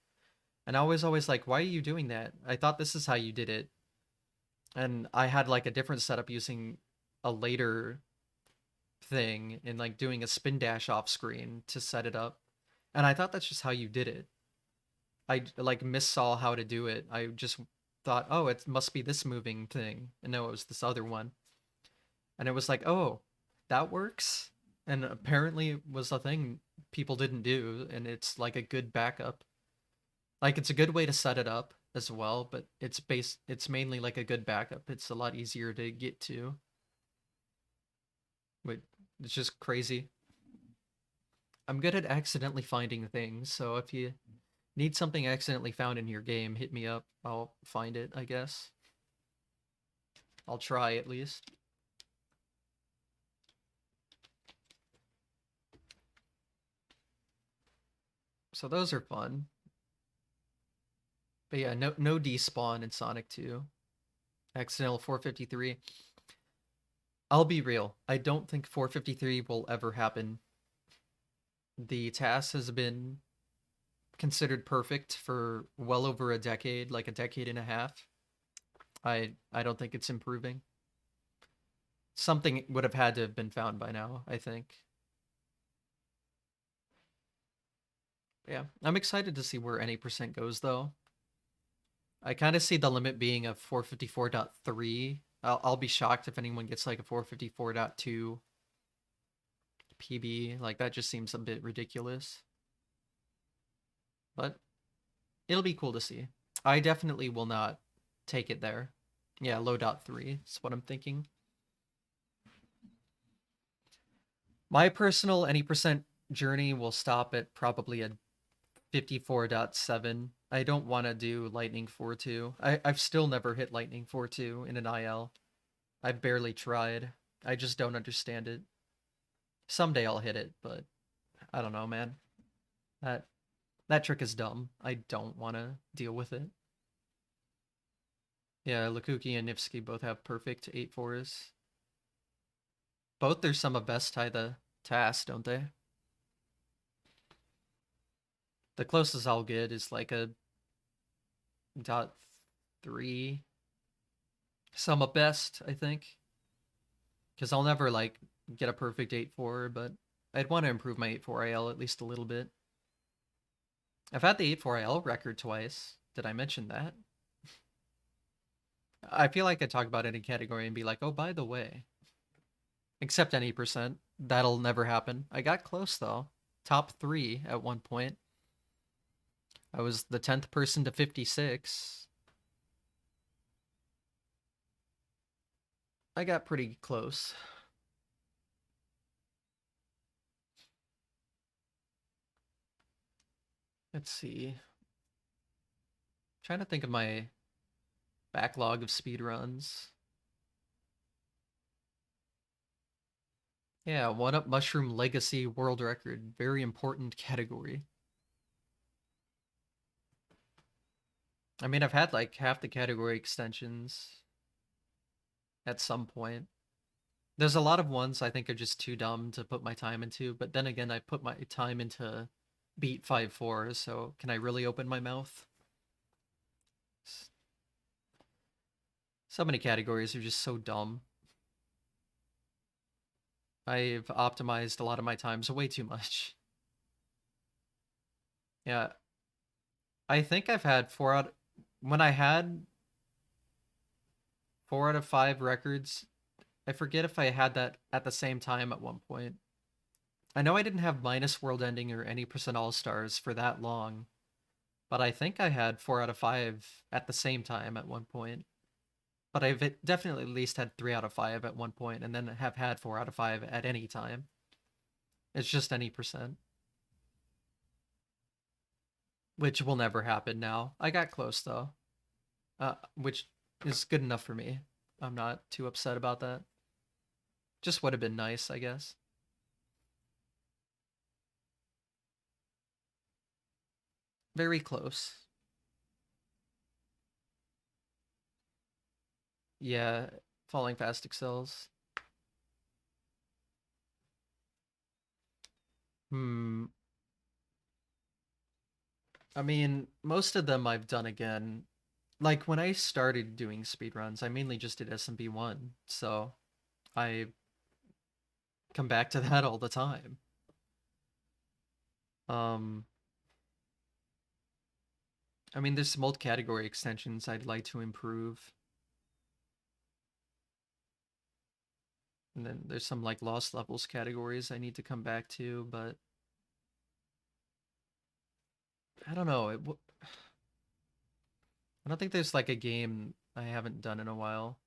And I was always like, why are you doing that? I thought this is how you did it. And I had like a different setup using a later thing and like doing a spin dash off screen to set it up. And I thought that's just how you did it. I like missaw how to do it. I just thought, oh, it must be this moving thing. And no, it was this other one. And it was like, oh, that works. And apparently it was a thing people didn't do, and it's like a good backup. Like it's a good way to set it up as well, but it's mainly like a good backup. It's a lot easier to get to. But it's just crazy. I'm good at accidentally finding things, so if you need something accidentally found in your game, hit me up. I'll find it, I guess. I'll try at least. So those are fun. But yeah, no despawn in Sonic 2. Accidental 453. I'll be real. I don't think 453 will ever happen. The task has been considered perfect for well over a decade, like a decade and a half. I don't think it's improving. Something would have had to have been found by now, I think. Yeah, I'm excited to see where any percent goes though. I kind of see the limit being a 454.3. I'll be shocked if anyone gets like a 454.2 PB. Like that just seems a bit ridiculous. But it'll be cool to see. I definitely will not take it there. Yeah, low dot 3 is what I'm thinking. My personal any percent journey will stop at probably a 54.7. I don't want to do Lightning 4.2. I've still never hit Lightning 4.2 in an IL. I've barely tried. I just don't understand it. Someday I'll hit it, but I don't know, man. That that trick is dumb. I don't want to deal with it. Yeah, Lukuki and Nifsky both have perfect 8-4s. Both their sum of best tie the task, don't they? The closest I'll get is like a dot 3 sum of best, I think. Because I'll never like get a perfect 8-4, but I'd want to improve my 8-4 IL at least a little bit. I've had the 8-4 IL record twice. Did I mention that? I feel like I talk about any category and be like, oh, by the way. Except any percent. That'll never happen. I got close though. Top 3 at one point. I was the 10th person to 56. I got pretty close. Let's see. Trying to think of my backlog of speedruns. Yeah, One Up Mushroom Legacy World Record. Very important category. I mean, I've had like half the category extensions at some point. There's a lot of ones I think are just too dumb to put my time into, but then again, I put my time into Beat 5-4, so can I really open my mouth? So many categories are just so dumb. I've optimized a lot of my times way too much. Yeah, I think I've had when I had 4 out of 5 records. I forget if I had that at the same time at one point. I know I didn't have minus world ending or any percent all stars for that long, but I think I had 4 out of 5 at the same time at one point. But I've definitely at least had 3 out of 5 at one point, and then have had 4 out of 5 at any time. It's just any percent, which will never happen now. I got close though, which is good enough for me. I'm not too upset about that. Just would have been nice, I guess. Very close. Yeah, falling fast excels. Hmm. I mean, most of them I've done again. Like when I started doing speedruns, I mainly just did SMB1, so I come back to that all the time. Um, I mean, there's some old category extensions I'd like to improve. And then there's some like lost levels categories I need to come back to, but I don't know. I don't think there's like a game I haven't done in a while.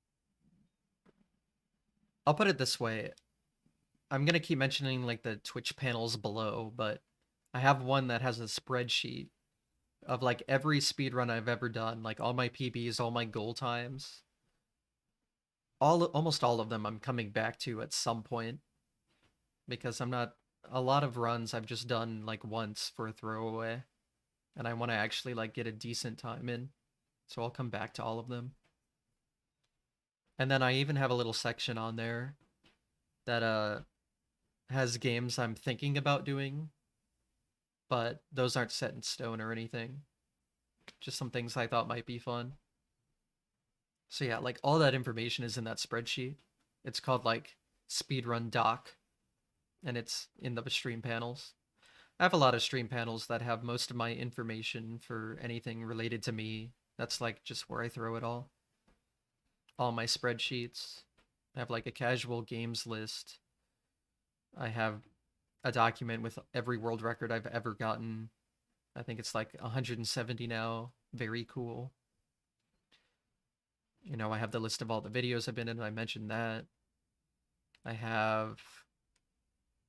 I'll put it this way. I'm gonna keep mentioning like the Twitch panels below, but I have one that has a spreadsheet of like every speedrun I've ever done, like all my PBs, all my goal times. Almost all of them I'm coming back to at some point because I'm not a lot of runs I've just done like once for a throwaway and I want to actually like get a decent time in. So I'll come back to all of them. And then I even have a little section on there that has games I'm thinking about doing, but those aren't set in stone or anything. Just some things I thought might be fun. So yeah, like all that information is in that spreadsheet. It's called like Speedrun Doc, and it's in the stream panels. I have a lot of stream panels that have most of my information for anything related to me. That's like just where I throw it all. All my spreadsheets. I have like a casual games list. I have a document with every world record I've ever gotten. I think it's like 170 now. Very cool. You know, I have the list of all the videos I've been in. I mentioned that. I have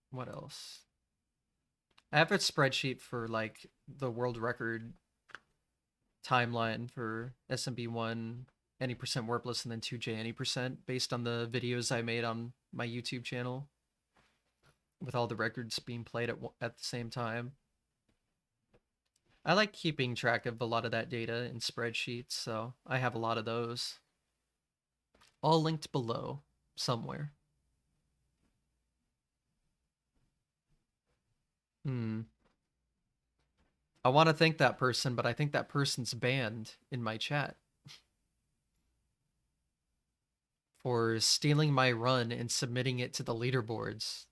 what else? I have a spreadsheet for like the world record timeline for SMB1 any percent warpless and then 2J any percent based on the videos I made on my YouTube channel with all the records being played at the same time. I like keeping track of a lot of that data in spreadsheets, so I have a lot of those. All linked below somewhere. Hmm. I want to thank that person, but I think that person's banned in my chat for stealing my run and submitting it to the leaderboards.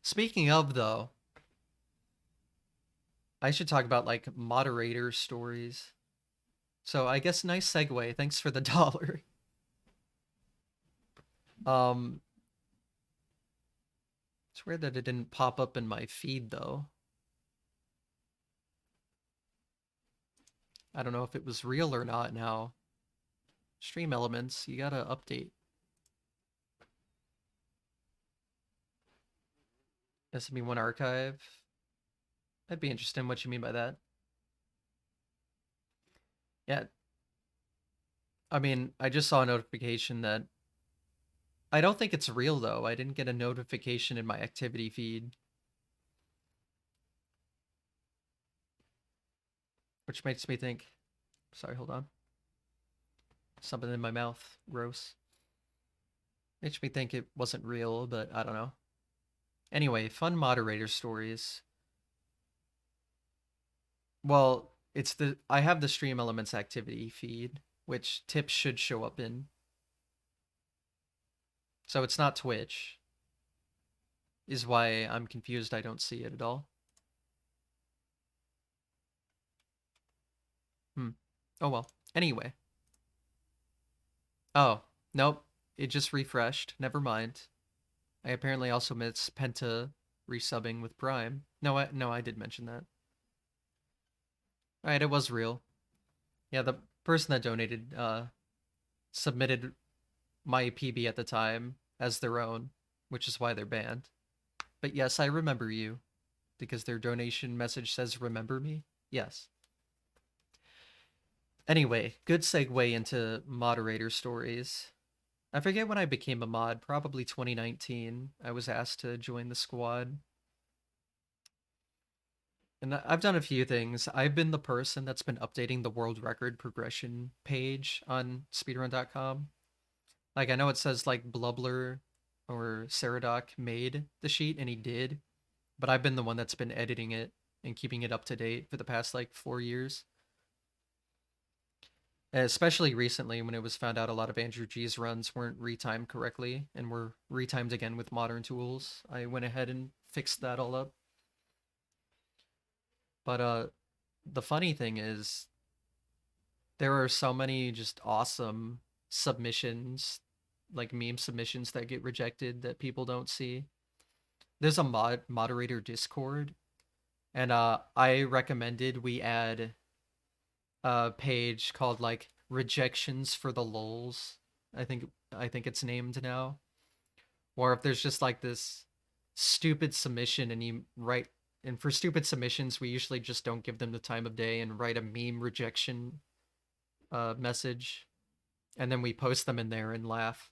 Speaking of, though, I should talk about like moderator stories. So I guess nice segue. Thanks for the dollar. Um, it's weird that it didn't pop up in my feed though. I don't know if it was real or not now. Stream elements, you gotta update. SME1 archive. I'd be interested in what you mean by that. Yeah, I mean, I just saw a notification that I don't think it's real though. I didn't get a notification in my activity feed, which makes me think. Sorry, hold on. Something in my mouth. Gross. Makes me think it wasn't real, but I don't know. Anyway, fun moderator stories. Well, it's the I have the Stream Elements activity feed, which tips should show up in. So it's not Twitch, is why I'm confused I don't see it at all. Hmm. Oh well. Anyway. Oh, nope. It just refreshed. Never mind. I apparently also missed Penta resubbing with Prime. No, I did mention that. Alright, it was real. Yeah, the person that donated submitted my PB at the time as their own, which is why they're banned. But yes, I remember you because their donation message says remember me. Yes. Anyway, good segue into moderator stories. I forget when I became a mod, probably 2019. I was asked to join the squad. And I've done a few things. I've been the person that's been updating the world record progression page on speedrun.com. Like, I know it says, like, Blubler or Saradoc made the sheet, and he did, but I've been the one that's been editing it and keeping it up to date for the past, like, 4 years. Especially recently when it was found out a lot of Andrew G's runs weren't retimed correctly and were retimed again with modern tools. I went ahead and fixed that all up. But the funny thing is there are so many just awesome submissions, like meme submissions that get rejected that people don't see. There's a moderator Discord, and I recommended we add a page called like rejections for the lulz. I think it's named now. Or if there's just like this stupid submission and you write, and for stupid submissions we usually just don't give them the time of day and write a meme rejection message, and then we post them in there and laugh.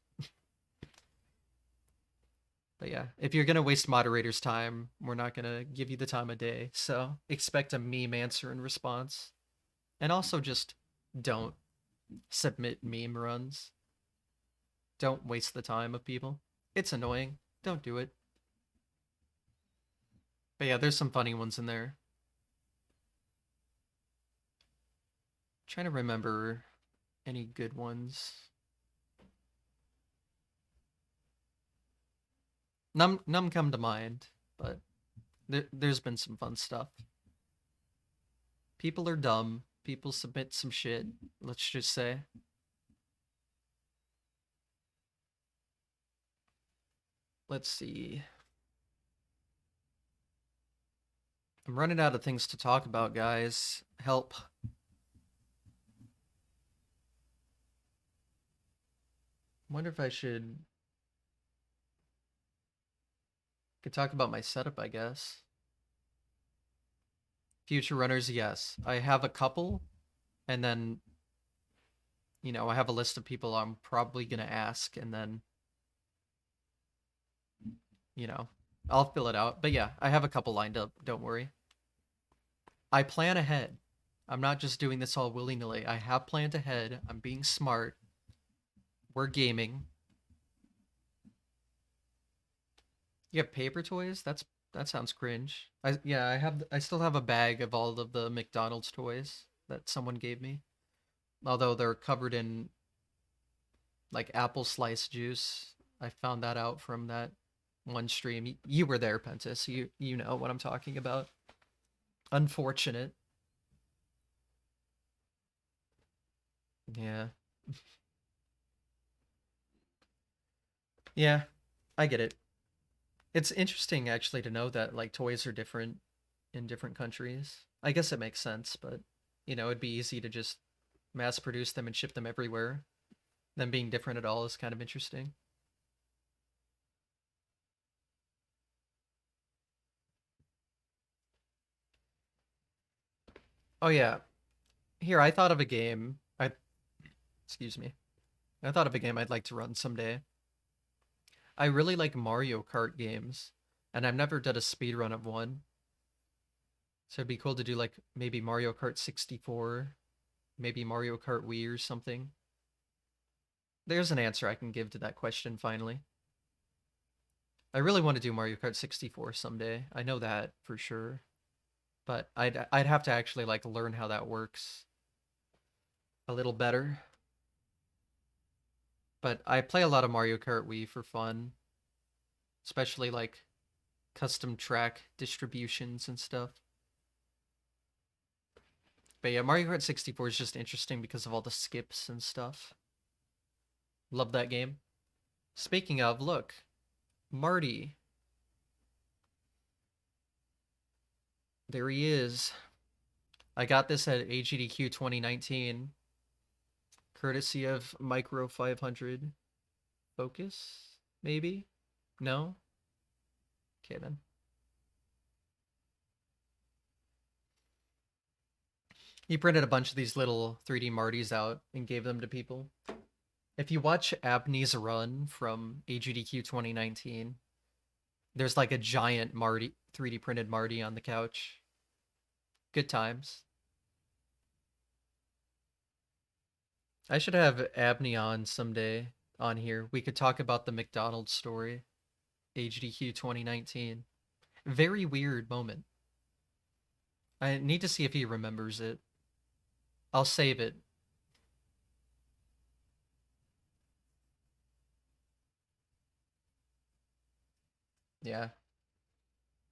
But yeah, if you're gonna waste moderators' time, we're not gonna give you the time of day. So expect a meme answer and response. And also just don't submit meme runs. Don't waste the time of people. It's annoying. Don't do it. But yeah, there's some funny ones in there. Trying to remember any good ones. None come to mind, but there's been some fun stuff. People are dumb. People submit some shit, let's just say. Let's see. I'm running out of things to talk about, guys. Help. Wonder if I could talk about my setup, I guess. Future runners, yes. I have a couple, and then, I have a list of people I'm probably gonna ask, and then, you know, I'll fill it out. But yeah, I have a couple lined up, don't worry. I plan ahead. I'm not just doing this all willy-nilly. I have planned ahead. I'm being smart. We're gaming. You have paper toys? That sounds cringe. I still have a bag of all of the McDonald's toys that someone gave me. Although they're covered in like apple slice juice. I found that out from that one stream. You were there, Pentis. You know what I'm talking about. Unfortunate. Yeah. Yeah, I get it. It's interesting actually to know that like toys are different in different countries. I guess it makes sense, but it'd be easy to just mass produce them and ship them everywhere. Them being different at all is kind of interesting. Oh yeah. Here, I thought of a game. Excuse me. I thought of a game I'd like to run someday. I really like Mario Kart games, and I've never done a speed run of one. So it'd be cool to do like maybe Mario Kart 64, maybe Mario Kart Wii or something. There's an answer I can give to that question finally. I really want to do Mario Kart 64 someday. I know that for sure, but I'd have to actually like learn how that works a little better. But I play a lot of Mario Kart Wii for fun, especially like custom track distributions and stuff. But yeah, Mario Kart 64 is just interesting because of all the skips and stuff. Love that game. Speaking of, look, Marty. There he is. I got this at AGDQ 2019, courtesy of Micro 500. Focus? Maybe? No? Okay then. He printed a bunch of these little 3D Martys out and gave them to people. If you watch Abney's run from AGDQ 2019, there's like a giant Marty, 3D printed Marty on the couch. Good times. I should have Abney on someday on here. We could talk about the McDonald's story, HDQ 2019. Very weird moment. I need to see if he remembers it. I'll save it. Yeah.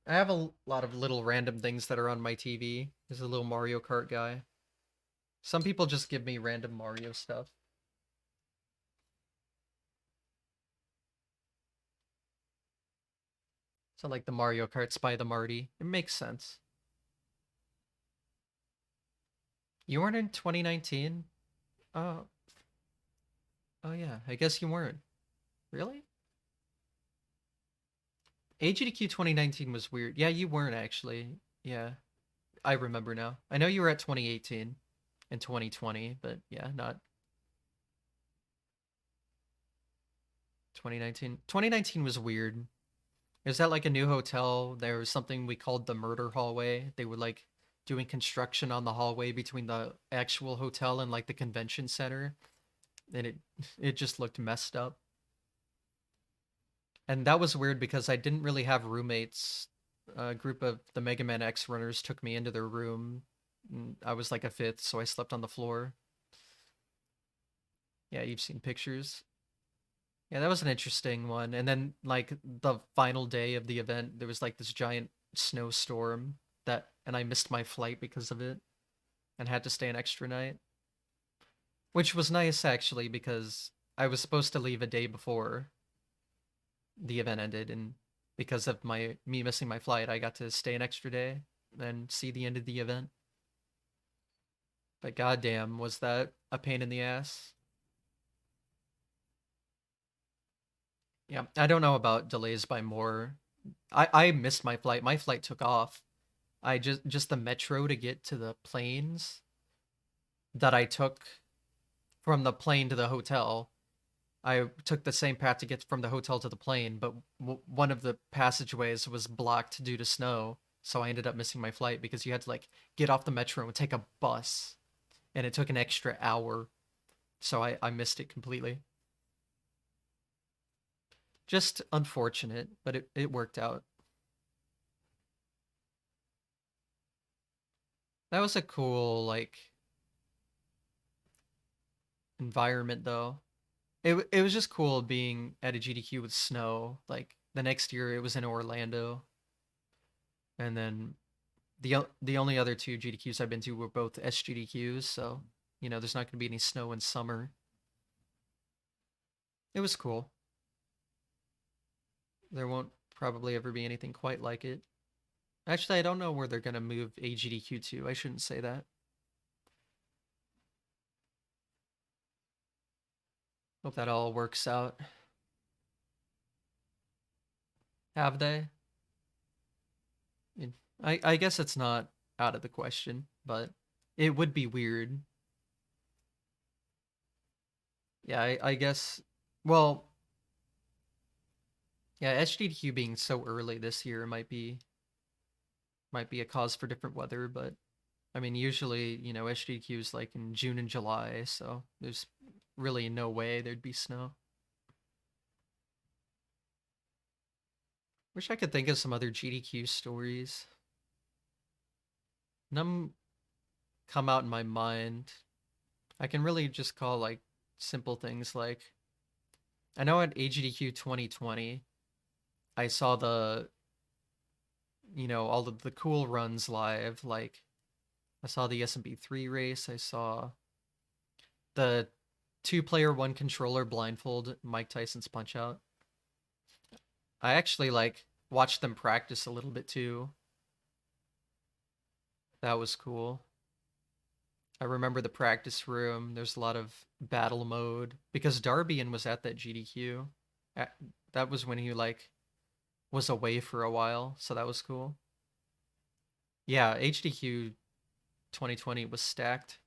I have a lot of little random things that are on my TV. There's a little Mario Kart guy. Some people just give me random Mario stuff. So like the Mario Karts by the Marty. It makes sense. You weren't in 2019? Oh, oh yeah. I guess you weren't. Really? AGDQ 2019 was weird. Yeah, you weren't actually. Yeah, I remember now. I know you were at 2018 and 2020, but yeah, not 2019. 2019 was weird. Is that like a new hotel? There was something we called the murder hallway. They were like doing construction on the hallway between the actual hotel and like the convention center, and it just looked messed up. And that was weird because I didn't really have roommates. A group of the Mega Man X runners took me into their room. I was like a fifth, so I slept on the floor. Yeah, you've seen pictures. Yeah, that was an interesting one. And then like the final day of the event, there was like this giant snowstorm and I missed my flight because of it and had to stay an extra night, which was nice actually because I was supposed to leave a day before the event ended, and because of my me missing my flight, I got to stay an extra day and see the end of the event. But goddamn, was that a pain in the ass? Yeah, I don't know about delays by more. I missed my flight. My flight took off. I just the metro to get to the planes that I took from the plane to the hotel. I took the same path to get from the hotel to the plane, but one of the passageways was blocked due to snow. So I ended up missing my flight because you had to like get off the metro and take a bus, and it took an extra hour. So I missed it completely. Just unfortunate, but it worked out. That was a cool like environment though. It was just cool being at a GDQ with snow. Like the next year it was in Orlando, and then the only other two GDQs I've been to were both SGDQs, so there's not going to be any snow in summer. It was cool. There won't probably ever be anything quite like it. Actually, I don't know where they're gonna move AGDQ to. I shouldn't say that. Hope that all works out. Have they? I guess it's not out of the question, but it would be weird. Yeah, I guess. Well, yeah, HDQ being so early this year might be a cause for different weather, but I mean, usually, HDQ is like in June and July, so there's really no way there'd be snow. Wish I could think of some other GDQ stories. None come out in my mind. I can really just call like simple things like I know at AGDQ 2020, I saw all of the cool runs live. Like I saw the SMP3 race. I saw the two-player, one controller blindfold Mike Tyson's Punch Out. I actually like watched them practice a little bit too. That was cool. I remember the practice room. There's a lot of battle mode because Darbian was at that GDQ. That was when he like was away for a while, so that was cool. Yeah, HDQ 2020 was stacked.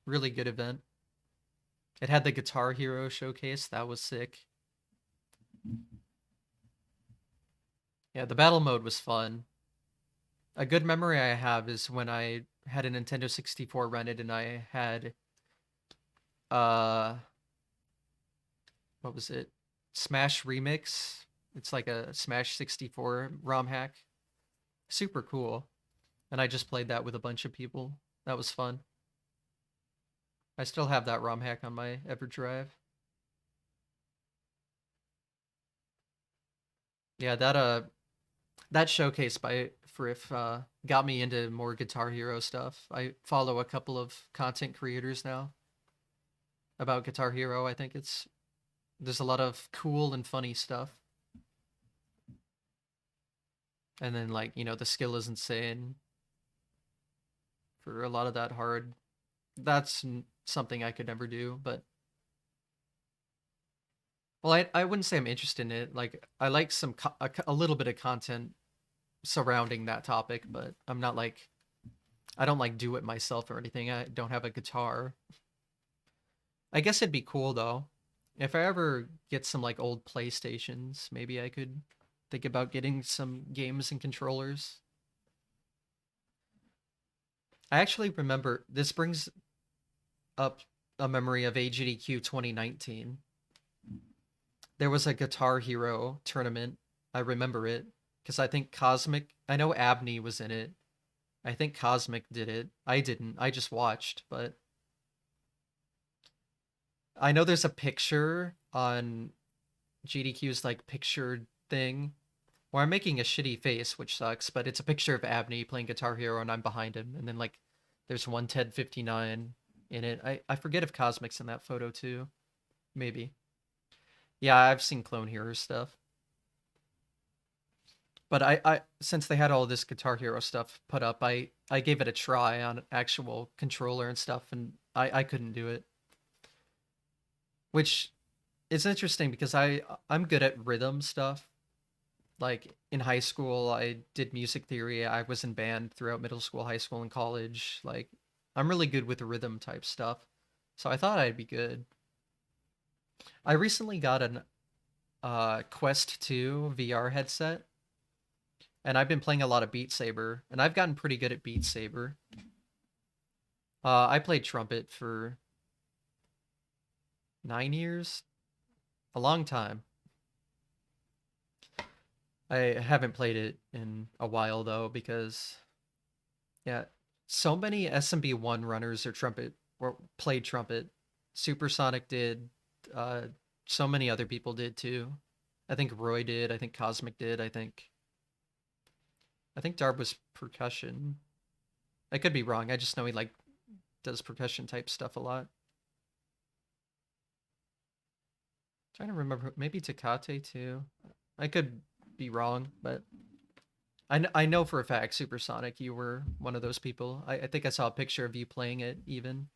Really good event. It had the Guitar Hero showcase. That was sick. Yeah, the battle mode was fun. A good memory I have is when I had a Nintendo 64 rented and I had uh what was it? Smash Remix. It's like a Smash 64 ROM hack. Super cool. And I just played that with a bunch of people. That was fun. I still have that ROM hack on my EverDrive. Yeah, that showcase by Frith got me into more Guitar Hero stuff. I follow a couple of content creators now about Guitar Hero. I think there's a lot of cool and funny stuff. And then like, the skill is insane for a lot of that hard. That's something I could never do, but well, I wouldn't say I'm interested in it. Like I like a little bit of content surrounding that topic, but I'm not like I don't like do it myself or anything. I don't have a guitar. I guess it'd be cool though. If I ever get some like old PlayStations, maybe I could think about getting some games and controllers. I actually remember this brings up a memory of AGDQ 2019. There was a Guitar Hero tournament. I remember it because I think I know Abney was in it. I think Cosmic did it. I didn't. I just watched, but I know there's a picture on GDQ's like pictured thing where I'm making a shitty face, which sucks, but it's a picture of Abney playing Guitar Hero and I'm behind him. And then like there's one Ted 59 in it. I forget if Cosmic's in that photo too. Maybe. Yeah, I've seen Clone Hero stuff. But I since they had all this Guitar Hero stuff put up, I gave it a try on actual controller and stuff, and I couldn't do it. Which is interesting because I'm good at rhythm stuff. Like in high school, I did music theory. I was in band throughout middle school, high school, and college. Like I'm really good with the rhythm type stuff. So I thought I'd be good. I recently got an Quest 2 VR headset, and I've been playing a lot of Beat Saber, and I've gotten pretty good at Beat Saber. I played trumpet for 9 years, a long time. I haven't played it in a while though because yeah, so many SMB1 runners are trumpet or played trumpet. Supersonic did. Uh, so many other people did too. I think Roy did. I think Cosmic did. I think Darb was percussion. I could be wrong. I just know he like does percussion type stuff a lot. Trying to remember, maybe Takate too. I could be wrong, but I know for a fact, Supersonic, you were one of those people. I think I saw a picture of you playing it, even.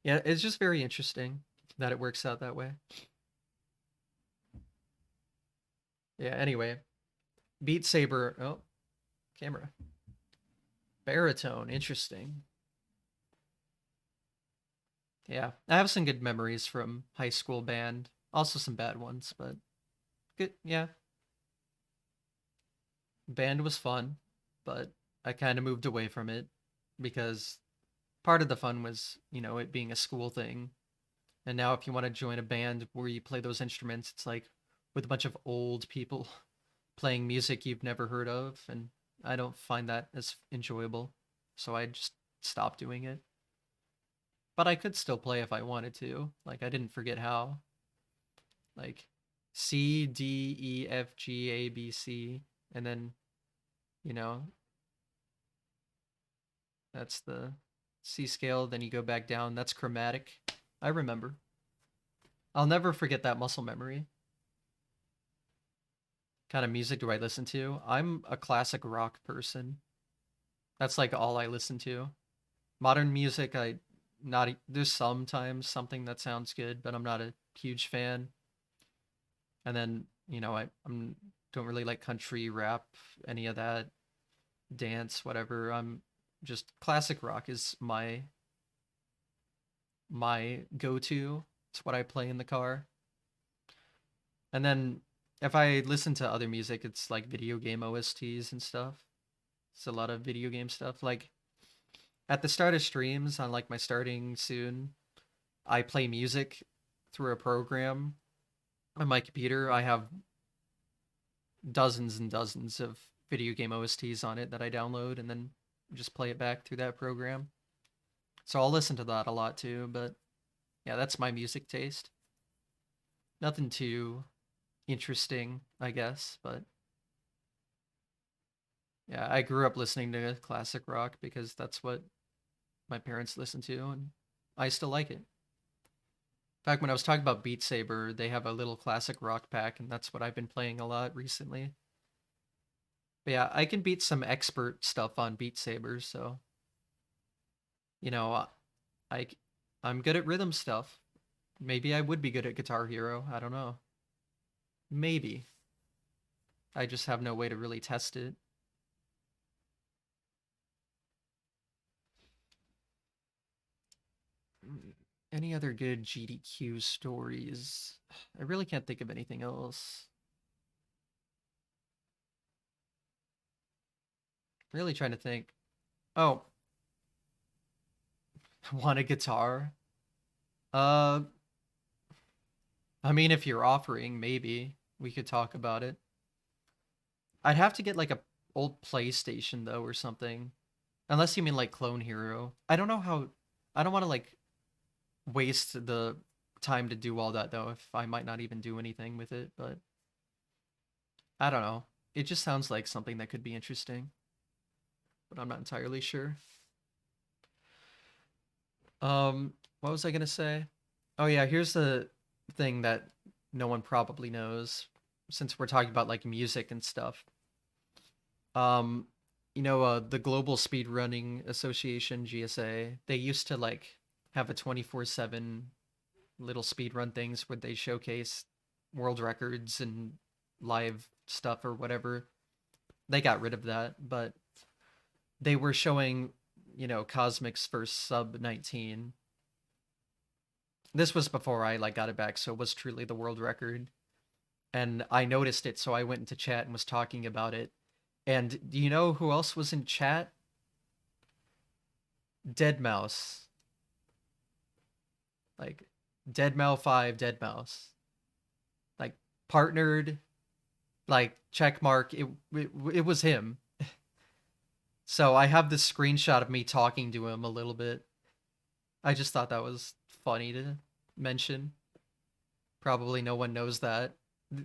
Yeah, it's just very interesting that it works out that way. Yeah, anyway. Beat Saber. Oh, camera. Baritone. Interesting. Yeah, I have some good memories from high school band. Also some bad ones, but good. Yeah, band was fun, but I kind of moved away from it because part of the fun was, it being a school thing. And now if you want to join a band where you play those instruments, it's like with a bunch of old people playing music you've never heard of, and I don't find that as enjoyable. So I just stopped doing it. But I could still play if I wanted to. Like I didn't forget how. Like C D E F G A B C, and then you know that's the C scale. Then you go back down. That's chromatic. I remember. I'll never forget that muscle memory. Kind of music do I listen to? I'm a classic rock person. That's like all I listen to. Modern music, I not there's sometimes something that sounds good, but I'm not a huge fan. And then I'm don't really like country rap, any of that, dance, whatever. I'm just classic rock is my go-to. It's what I play in the car. And then if I listen to other music, it's like video game OSTs and stuff. It's a lot of video game stuff. Like at the start of streams on like my starting soon, I play music through a program on my computer. I have dozens and dozens of video game OSTs on it that I download and then just play it back through that program. So I'll listen to that a lot too, but yeah, that's my music taste. Nothing too interesting, I guess, but yeah, I grew up listening to classic rock because that's what my parents listened to, and I still like it. In fact, when I was talking about Beat Saber, they have a little classic rock pack, and that's what I've been playing a lot recently. But yeah, I can beat some expert stuff on Beat Saber, so you know, I I'm good at rhythm stuff. Maybe I would be good at Guitar Hero. I don't know. Maybe. I just have no way to really test it. Any other good GDQ stories? I really can't think of anything else. Really trying to think. Oh, want a guitar? Uh, I mean, if you're offering, maybe we could talk about it. I'd have to get like a old PlayStation though or something. Unless you mean like Clone Hero. I don't know how. I don't want to like waste the time to do all that though if I might not even do anything with it, but I don't know. It just sounds like something that could be interesting, but I'm not entirely sure. What was I gonna say? Oh yeah, here's the thing that no one probably knows since we're talking about like music and stuff. Um, the Global Speedrunning Association, GSA, they used to like have a 24/7 little speedrun things where they showcase world records and live stuff or whatever. They got rid of that, but they were showing, Cosmic's first sub 19. This was before I like got it back, so it was truly the world record. And I noticed it, so I went into chat and was talking about it. And do you know who else was in chat? Dead Mouse. Like Dead Mouse 5, Dead Mouse. Like partnered, like check mark. It was him. So I have this screenshot of me talking to him a little bit. I just thought that was funny to mention. Probably no one knows that.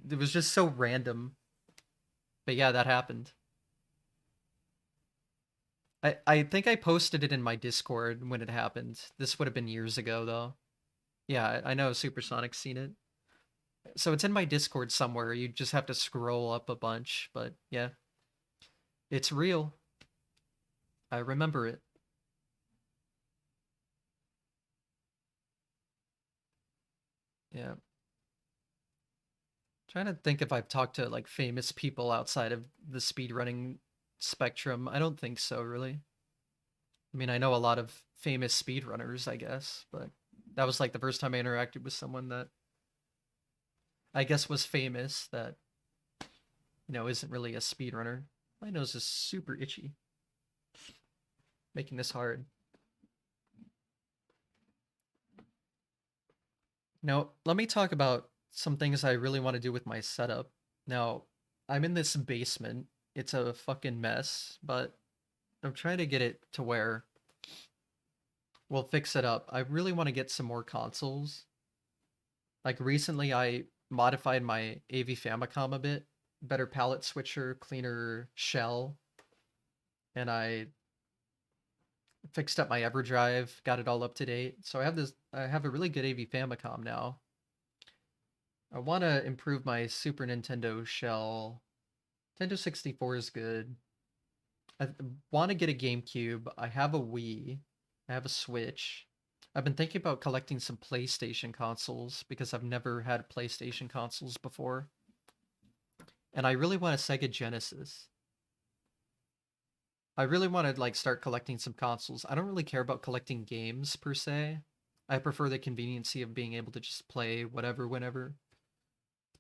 It was just so random. But yeah, that happened. I think I posted it in my Discord when it happened. This would have been years ago though. Yeah, I know Supersonic's seen it. So it's in my Discord somewhere. You just have to scroll up a bunch, but yeah, it's real. I remember it. Yeah. Trying to think if I've talked to like famous people outside of the speedrunning spectrum. I don't think so, really. I mean, I know a lot of famous speedrunners, I guess, but that was like the first time I interacted with someone that I guess was famous that, isn't really a speedrunner. My nose is super itchy, making this hard. Now, let me talk about some things I really want to do with my setup. Now, I'm in this basement. It's a fucking mess, but I'm trying to get it to where we'll fix it up. I really want to get some more consoles. Like recently, I modified my AV Famicom a bit, better palette switcher, cleaner shell, and I fixed up my EverDrive, got it all up to date. So I have a really good AV Famicom now. I want to improve my Super Nintendo shell. Nintendo 64 is good. I want to get a GameCube. I have a Wii. I have a Switch. I've been thinking about collecting some PlayStation consoles because I've never had PlayStation consoles before. And I really want a Sega Genesis. I really want to like start collecting some consoles. I don't really care about collecting games per se. I prefer the conveniency of being able to just play whatever whenever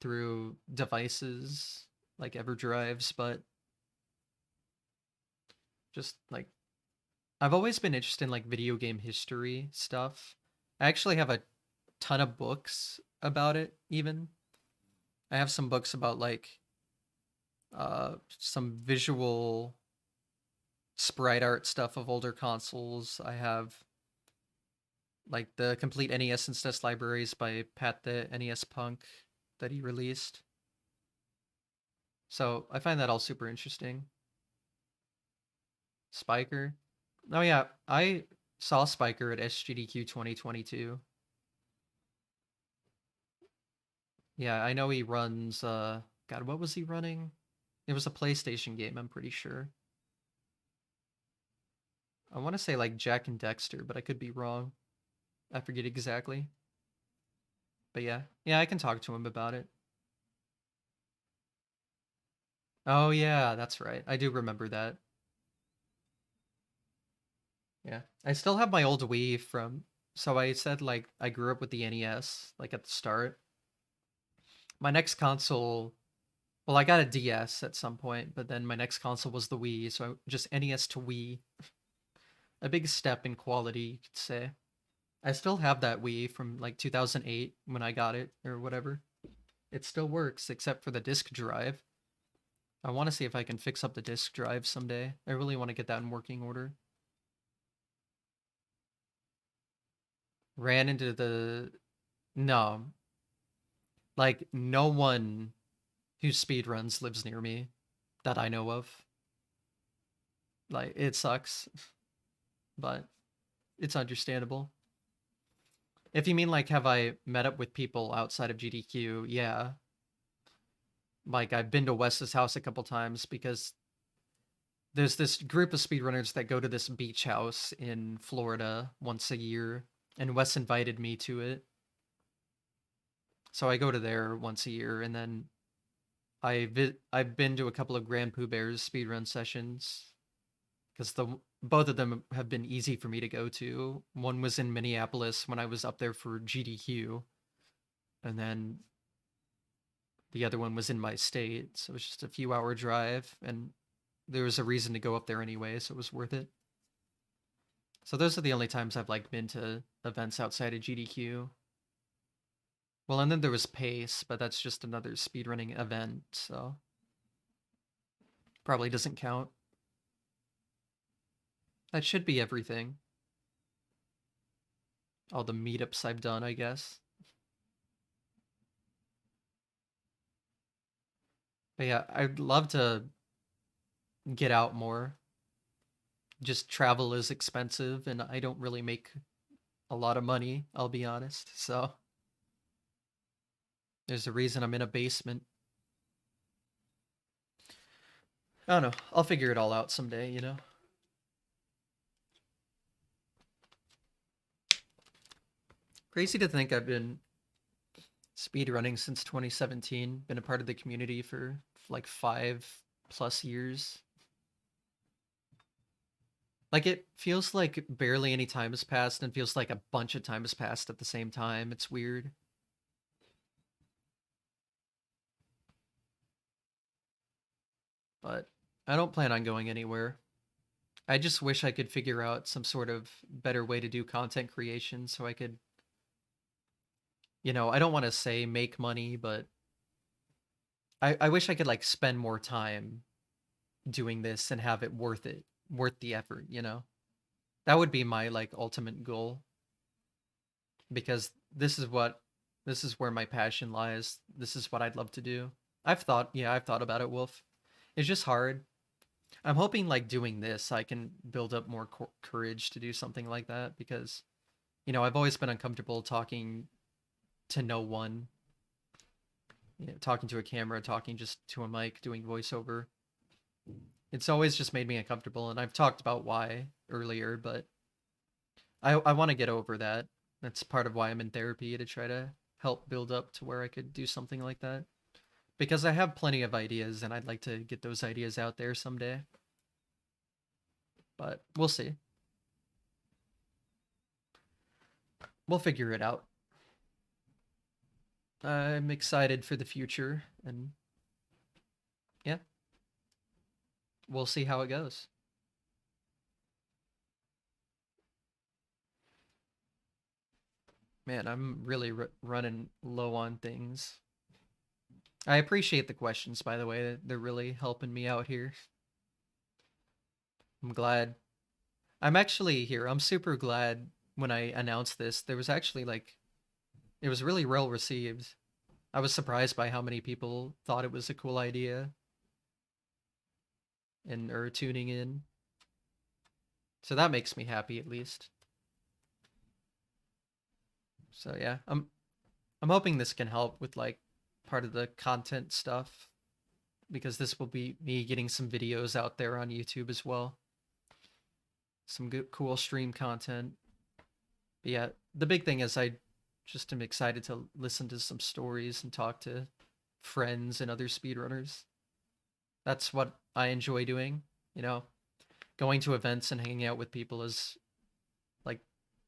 through devices like EverDrives, but just like I've always been interested in like video game history stuff. I actually have a ton of books about it even. I have some books about like some visual sprite art stuff of older consoles. I have like the complete NES and SNES libraries by Pat the NES Punk that he released. So I find that all super interesting. Spiker. Oh yeah, I saw Spiker at SGDQ 2022. Yeah, I know he runs God, what was he running? It was a PlayStation game, I'm pretty sure. I want to say like Jack and Dexter, but I could be wrong. I forget exactly. But yeah. Yeah, I can talk to him about it. Oh yeah, that's right. I do remember that. Yeah. I still have my old Wii from so I said like I grew up with the NES like at the start. My next console, well, I got a DS at some point, but then my next console was the Wii, so just NES to Wii. A big step in quality, you could say. I still have that Wii from like 2008 when I got it or whatever. It still works except for the disk drive. I want to see if I can fix up the disk drive someday. I really want to get that in working order. Ran into the no, like no one who speedruns lives near me that I know of. Like it sucks, but it's understandable. If you mean like have I met up with people outside of GDQ, yeah. Like I've been to Wes's house a couple times because there's this group of speedrunners that go to this beach house in Florida once a year, and Wes invited me to it. So I go to there once a year, and then I've been to a couple of Grand Pooh Bears speedrun sessions because the both of them have been easy for me to go to. One was in Minneapolis when I was up there for GDQ, and then the other one was in my state, so it was just a few hour drive, and there was a reason to go up there anyway, so it was worth it. So those are the only times I've like been to events outside of GDQ. Well, and then there was Pace, but that's just another speedrunning event, so probably doesn't count. That should be everything. All the meetups I've done, I guess. But yeah, I'd love to get out more. Just travel is expensive, and I don't really make a lot of money, I'll be honest. So There's a reason I'm in a basement. I don't know. I'll figure it all out someday, you know? Crazy to think I've been speedrunning since 2017, been a part of the community for like 5+ years. Like it feels like barely any time has passed and feels like a bunch of time has passed at the same time. It's weird. But I don't plan on going anywhere. I just wish I could figure out some sort of better way to do content creation so I could, I don't want to say make money, but I wish I could like spend more time doing this and have it worth the effort, you know? That would be my like ultimate goal because this is where my passion lies. This is what I'd love to do. I've thought about it, Wolf. It's just hard. I'm hoping like doing this, I can build up more courage to do something like that because, I've always been uncomfortable talking to no one, talking to a camera, talking just to a mic, doing voiceover. It's always just made me uncomfortable, and I've talked about why earlier, but I want to get over that. That's part of why I'm in therapy to try to help build up to where I could do something like that. Because I have plenty of ideas, and I'd like to get those ideas out there someday. But we'll see. We'll figure it out. I'm excited for the future, and yeah, we'll see how it goes. Man, I'm really running low on things. I appreciate the questions, by the way. They're really helping me out here. I'm glad. I'm actually here. I'm super glad when I announced this. There was actually like, it was really well received. I was surprised by how many people thought it was a cool idea and are tuning in. So that makes me happy at least. So yeah, I'm hoping this can help with like part of the content stuff because this will be me getting some videos out there on YouTube as well. Some good, cool stream content. But yeah, the big thing is I just am excited to listen to some stories and talk to friends and other speedrunners. That's what I enjoy doing. You know, going to events and hanging out with people is like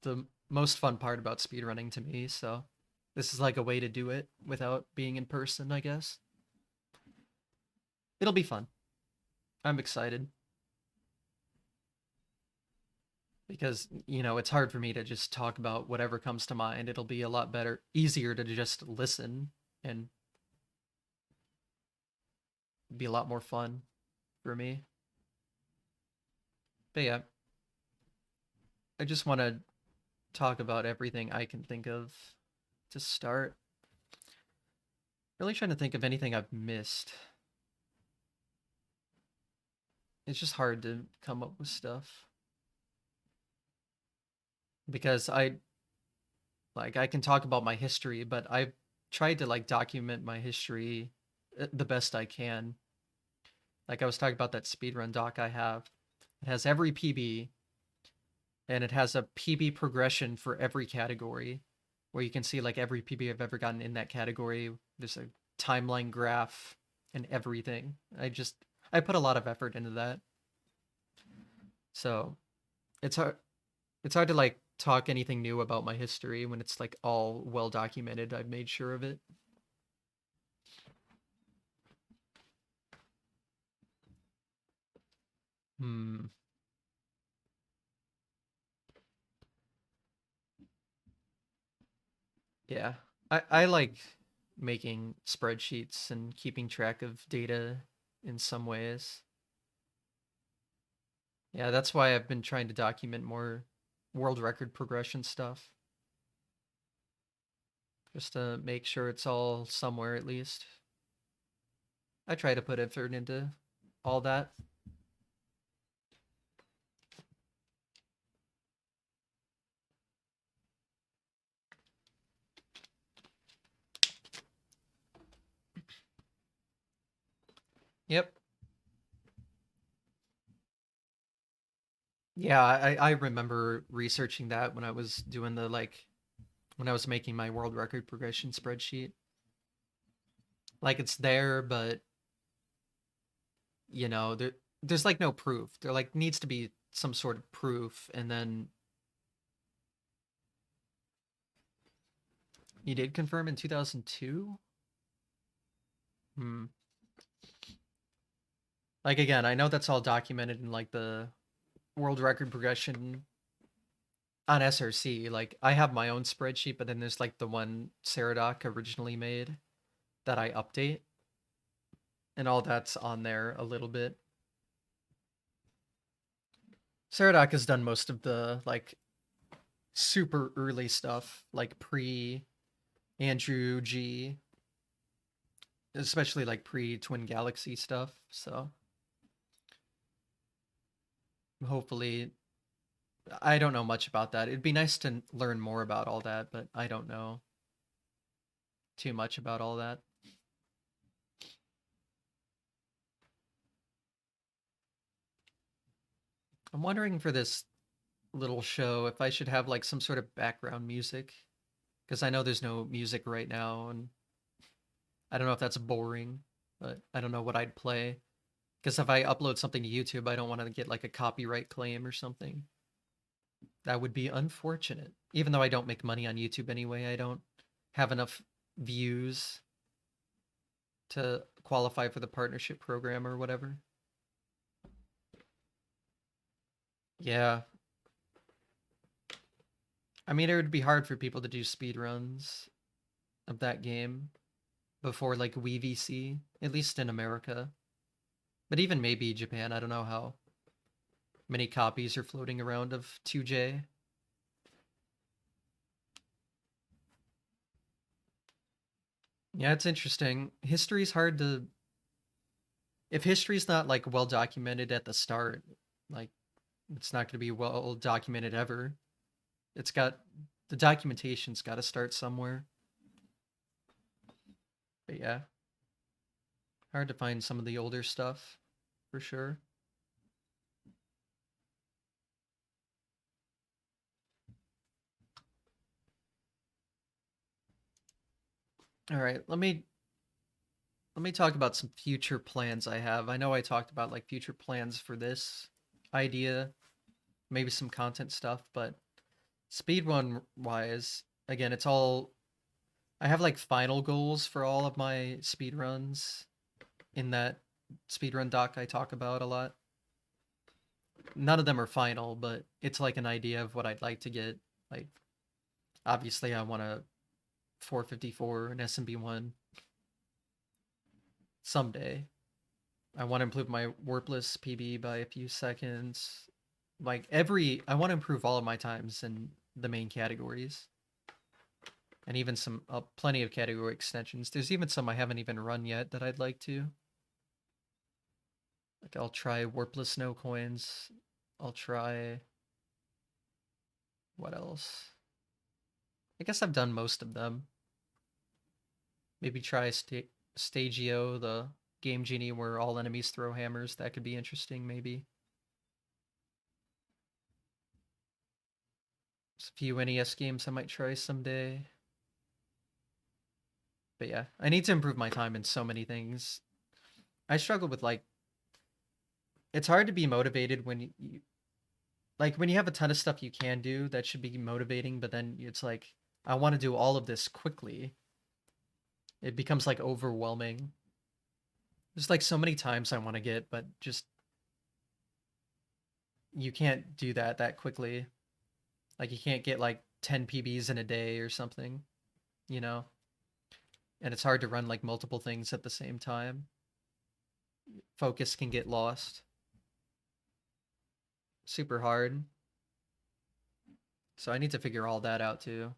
the most fun part about speedrunning to me. So this is like a way to do it without being in person, I guess. It'll be fun. I'm excited because, it's hard for me to just talk about whatever comes to mind. It'll be a lot easier to just listen and be a lot more fun for me. But yeah, I just want to talk about everything I can think of to start. Really trying to think of anything I've missed. It's just hard to come up with stuff because I can talk about my history, but I've tried to like document my history the best I can. Like I was talking about that speedrun doc I have. It has every PB and it has a PB progression for every category where you can see like every PB I've ever gotten in that category. There's a timeline graph and everything. I put a lot of effort into that. So it's hard to like talk anything new about my history when it's like all well documented. I've made sure of it. Hmm. Yeah. I like making spreadsheets and keeping track of data in some ways. Yeah, that's why I've been trying to document more world record progression stuff, just to make sure it's all somewhere at least. I try to put effort into all that. Yep. Yeah, I remember researching that when I was doing the like when I was making my world record progression spreadsheet. Like it's there, but there's like no proof. There like needs to be some sort of proof, and then you did confirm in 2002. Hmm. Like again, I know that's all documented in like the world record progression on SRC. Like I have my own spreadsheet, but then there's like the one Saradoc originally made that I update, and all that's on there a little bit. Saradoc has done most of the like super early stuff, like pre Andrew G, especially like pre Twin Galaxy stuff. So hopefully, I don't know much about that. It'd be nice to learn more about all that, but I don't know too much about all that. I'm wondering for this little show if I should have like some sort of background music because I know there's no music right now, and I don't know if that's boring, but I don't know what I'd play. Because if I upload something to YouTube, I don't want to get like a copyright claim or something. That would be unfortunate. Even though I don't make money on YouTube anyway, I don't have enough views to qualify for the partnership program or whatever. Yeah. I mean, it would be hard for people to do speed runs of that game before like WeVC, at least in America. But even maybe Japan, I don't know how many copies are floating around of 2J. Yeah, it's interesting. History's hard to if history's not like well documented at the start, like it's not going to be well documented ever. It's got the documentation's got to start somewhere. But yeah, hard to find some of the older stuff for sure. All right, let me talk about some future plans I have. I know I talked about like future plans for this idea, maybe some content stuff, but speedrun wise, again, it's all I have like final goals for all of my speedruns in that speedrun doc I talk about a lot. None of them are final, but it's like an idea of what I'd like to get. Like, obviously, I want a 454 and SMB1 someday. I want to improve my warpless PB by a few seconds. I want to improve all of my times in the main categories, and even some plenty of category extensions. There's even some I haven't even run yet that I'd like to. Like I'll try warpless snow coins. I'll try what else? I guess I've done most of them. Maybe try Stagio, the game genie where all enemies throw hammers. That could be interesting, maybe. There's a few NES games I might try someday. But yeah, I need to improve my time in so many things. I struggle with like it's hard to be motivated when you like when you have a ton of stuff you can do that should be motivating, but then it's like I want to do all of this quickly. It becomes like overwhelming. There's like so many times I want to get, but just you can't do that quickly. Like you can't get like 10 PBs in a day or something, you know? And it's hard to run like multiple things at the same time. Focus can get lost. Super hard. So I need to figure all that out too.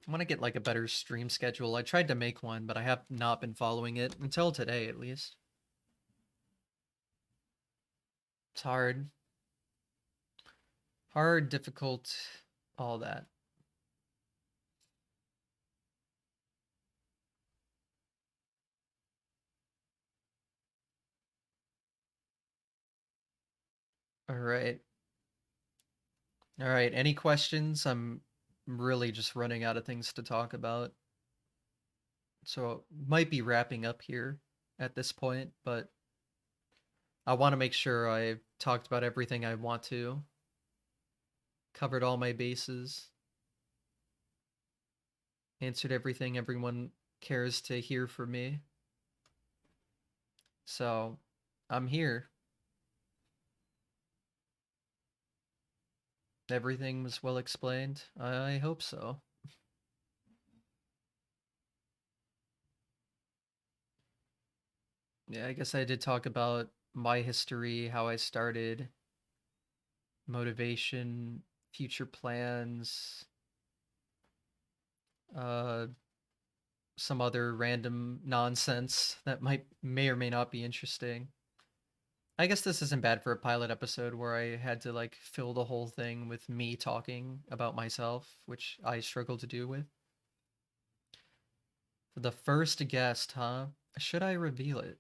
I want to get like a better stream schedule. I tried to make one, but I have not been following it until today at least. It's hard. Hard, difficult, all that. All right. All right. Any questions? I'm really just running out of things to talk about. So might be wrapping up here at this point, but I want to make sure I've talked about everything I want to, covered all my bases, answered everything everyone cares to hear from me. So I'm here. Everything was well explained. I hope so. Yeah, I guess I did talk about my history, how I started, motivation, future plans, uh, some other random nonsense that may or may not be interesting. I guess this isn't bad for a pilot episode where I had to like fill the whole thing with me talking about myself, which I struggle to do with. The first guest, huh? Should I reveal it?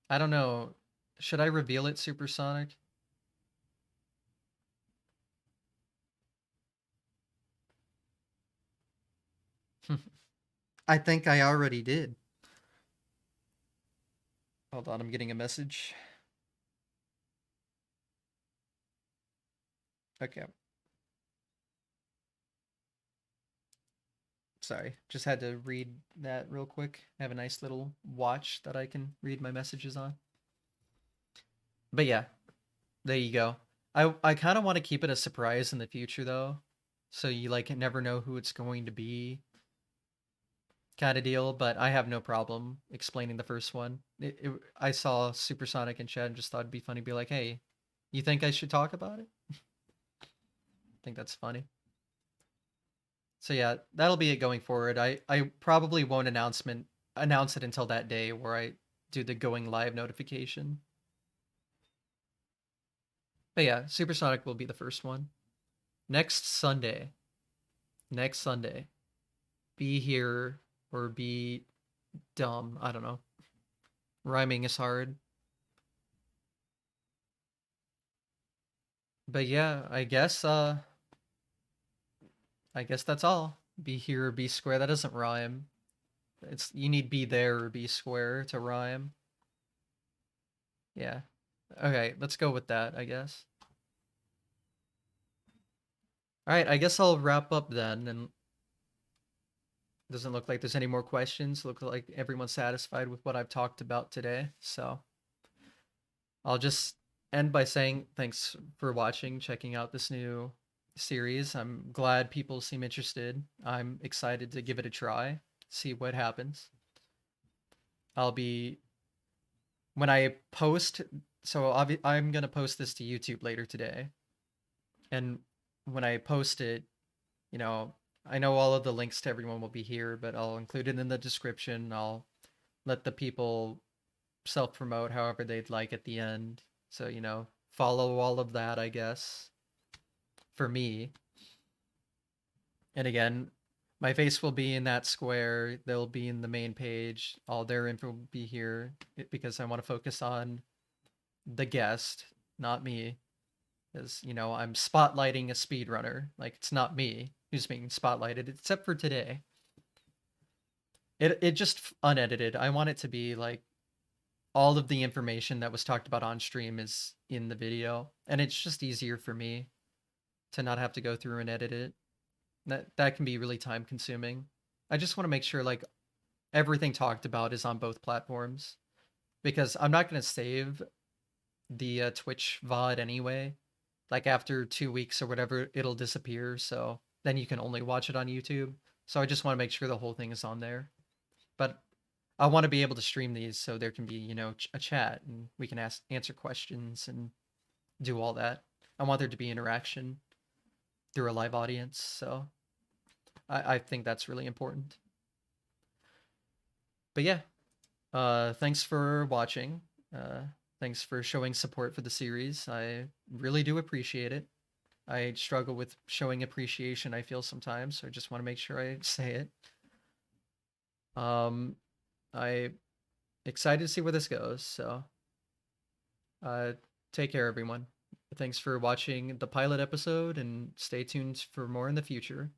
I don't know. Should I reveal it, Supersonic? I think I already did. Hold on, I'm getting a message. Okay, sorry. Just had to read that real quick. I have a nice little watch that I can read my messages on. But yeah, there you go. I kind of want to keep it a surprise in the future though. So you like never know who it's going to be kind of deal, but I have no problem explaining the first one. I saw Supersonic in chat and just thought it'd be funny to be like, "Hey, you think I should talk about it?" I think that's funny. So yeah, that'll be it going forward. I probably won't announce it until that day where I do the going live notification. But yeah, Supersonic will be the first one. Next Sunday. Next Sunday. Be here or be dumb. I don't know. Rhyming is hard. But yeah, I guess that's all. Be here or be square. That doesn't rhyme. It's you need be there or be square to rhyme. Yeah. Okay, let's go with that, I guess. All right, I guess I'll wrap up then. And doesn't look like there's any more questions. Look like everyone's satisfied with what I've talked about today. So I'll just end by saying thanks for watching, checking out this new series. I'm glad people seem interested. I'm excited to give it a try, see what happens. I'll be when I post. So I'm gonna post this to YouTube later today, and when I post it, you know, I know all of the links to everyone will be here, but I'll include it in the description. I'll let the people self promote however they'd like at the end. So, follow all of that, I guess, for me. And again, my face will be in that square. They'll be in the main page. All their info will be here because I want to focus on the guest, not me. Because, I'm spotlighting a speedrunner. Like, it's not me who's being spotlighted, except for today. It just unedited. I want it to be like all of the information that was talked about on stream is in the video, and it's just easier for me to not have to go through and edit it. That can be really time consuming. I just want to make sure like everything talked about is on both platforms because I'm not going to save the Twitch VOD anyway. Like after 2 weeks or whatever, it'll disappear. So then you can only watch it on YouTube. So I just want to make sure the whole thing is on there. But I want to be able to stream these so there can be, a chat and we can answer questions and do all that. I want there to be interaction through a live audience. So I think that's really important. But yeah, thanks for watching. Uh, thanks for showing support for the series. I really do appreciate it. I struggle with showing appreciation, I feel sometimes, so I just want to make sure I say it. I excited to see where this goes, so Uh, take care, everyone. Thanks for watching the pilot episode, and stay tuned for more in the future.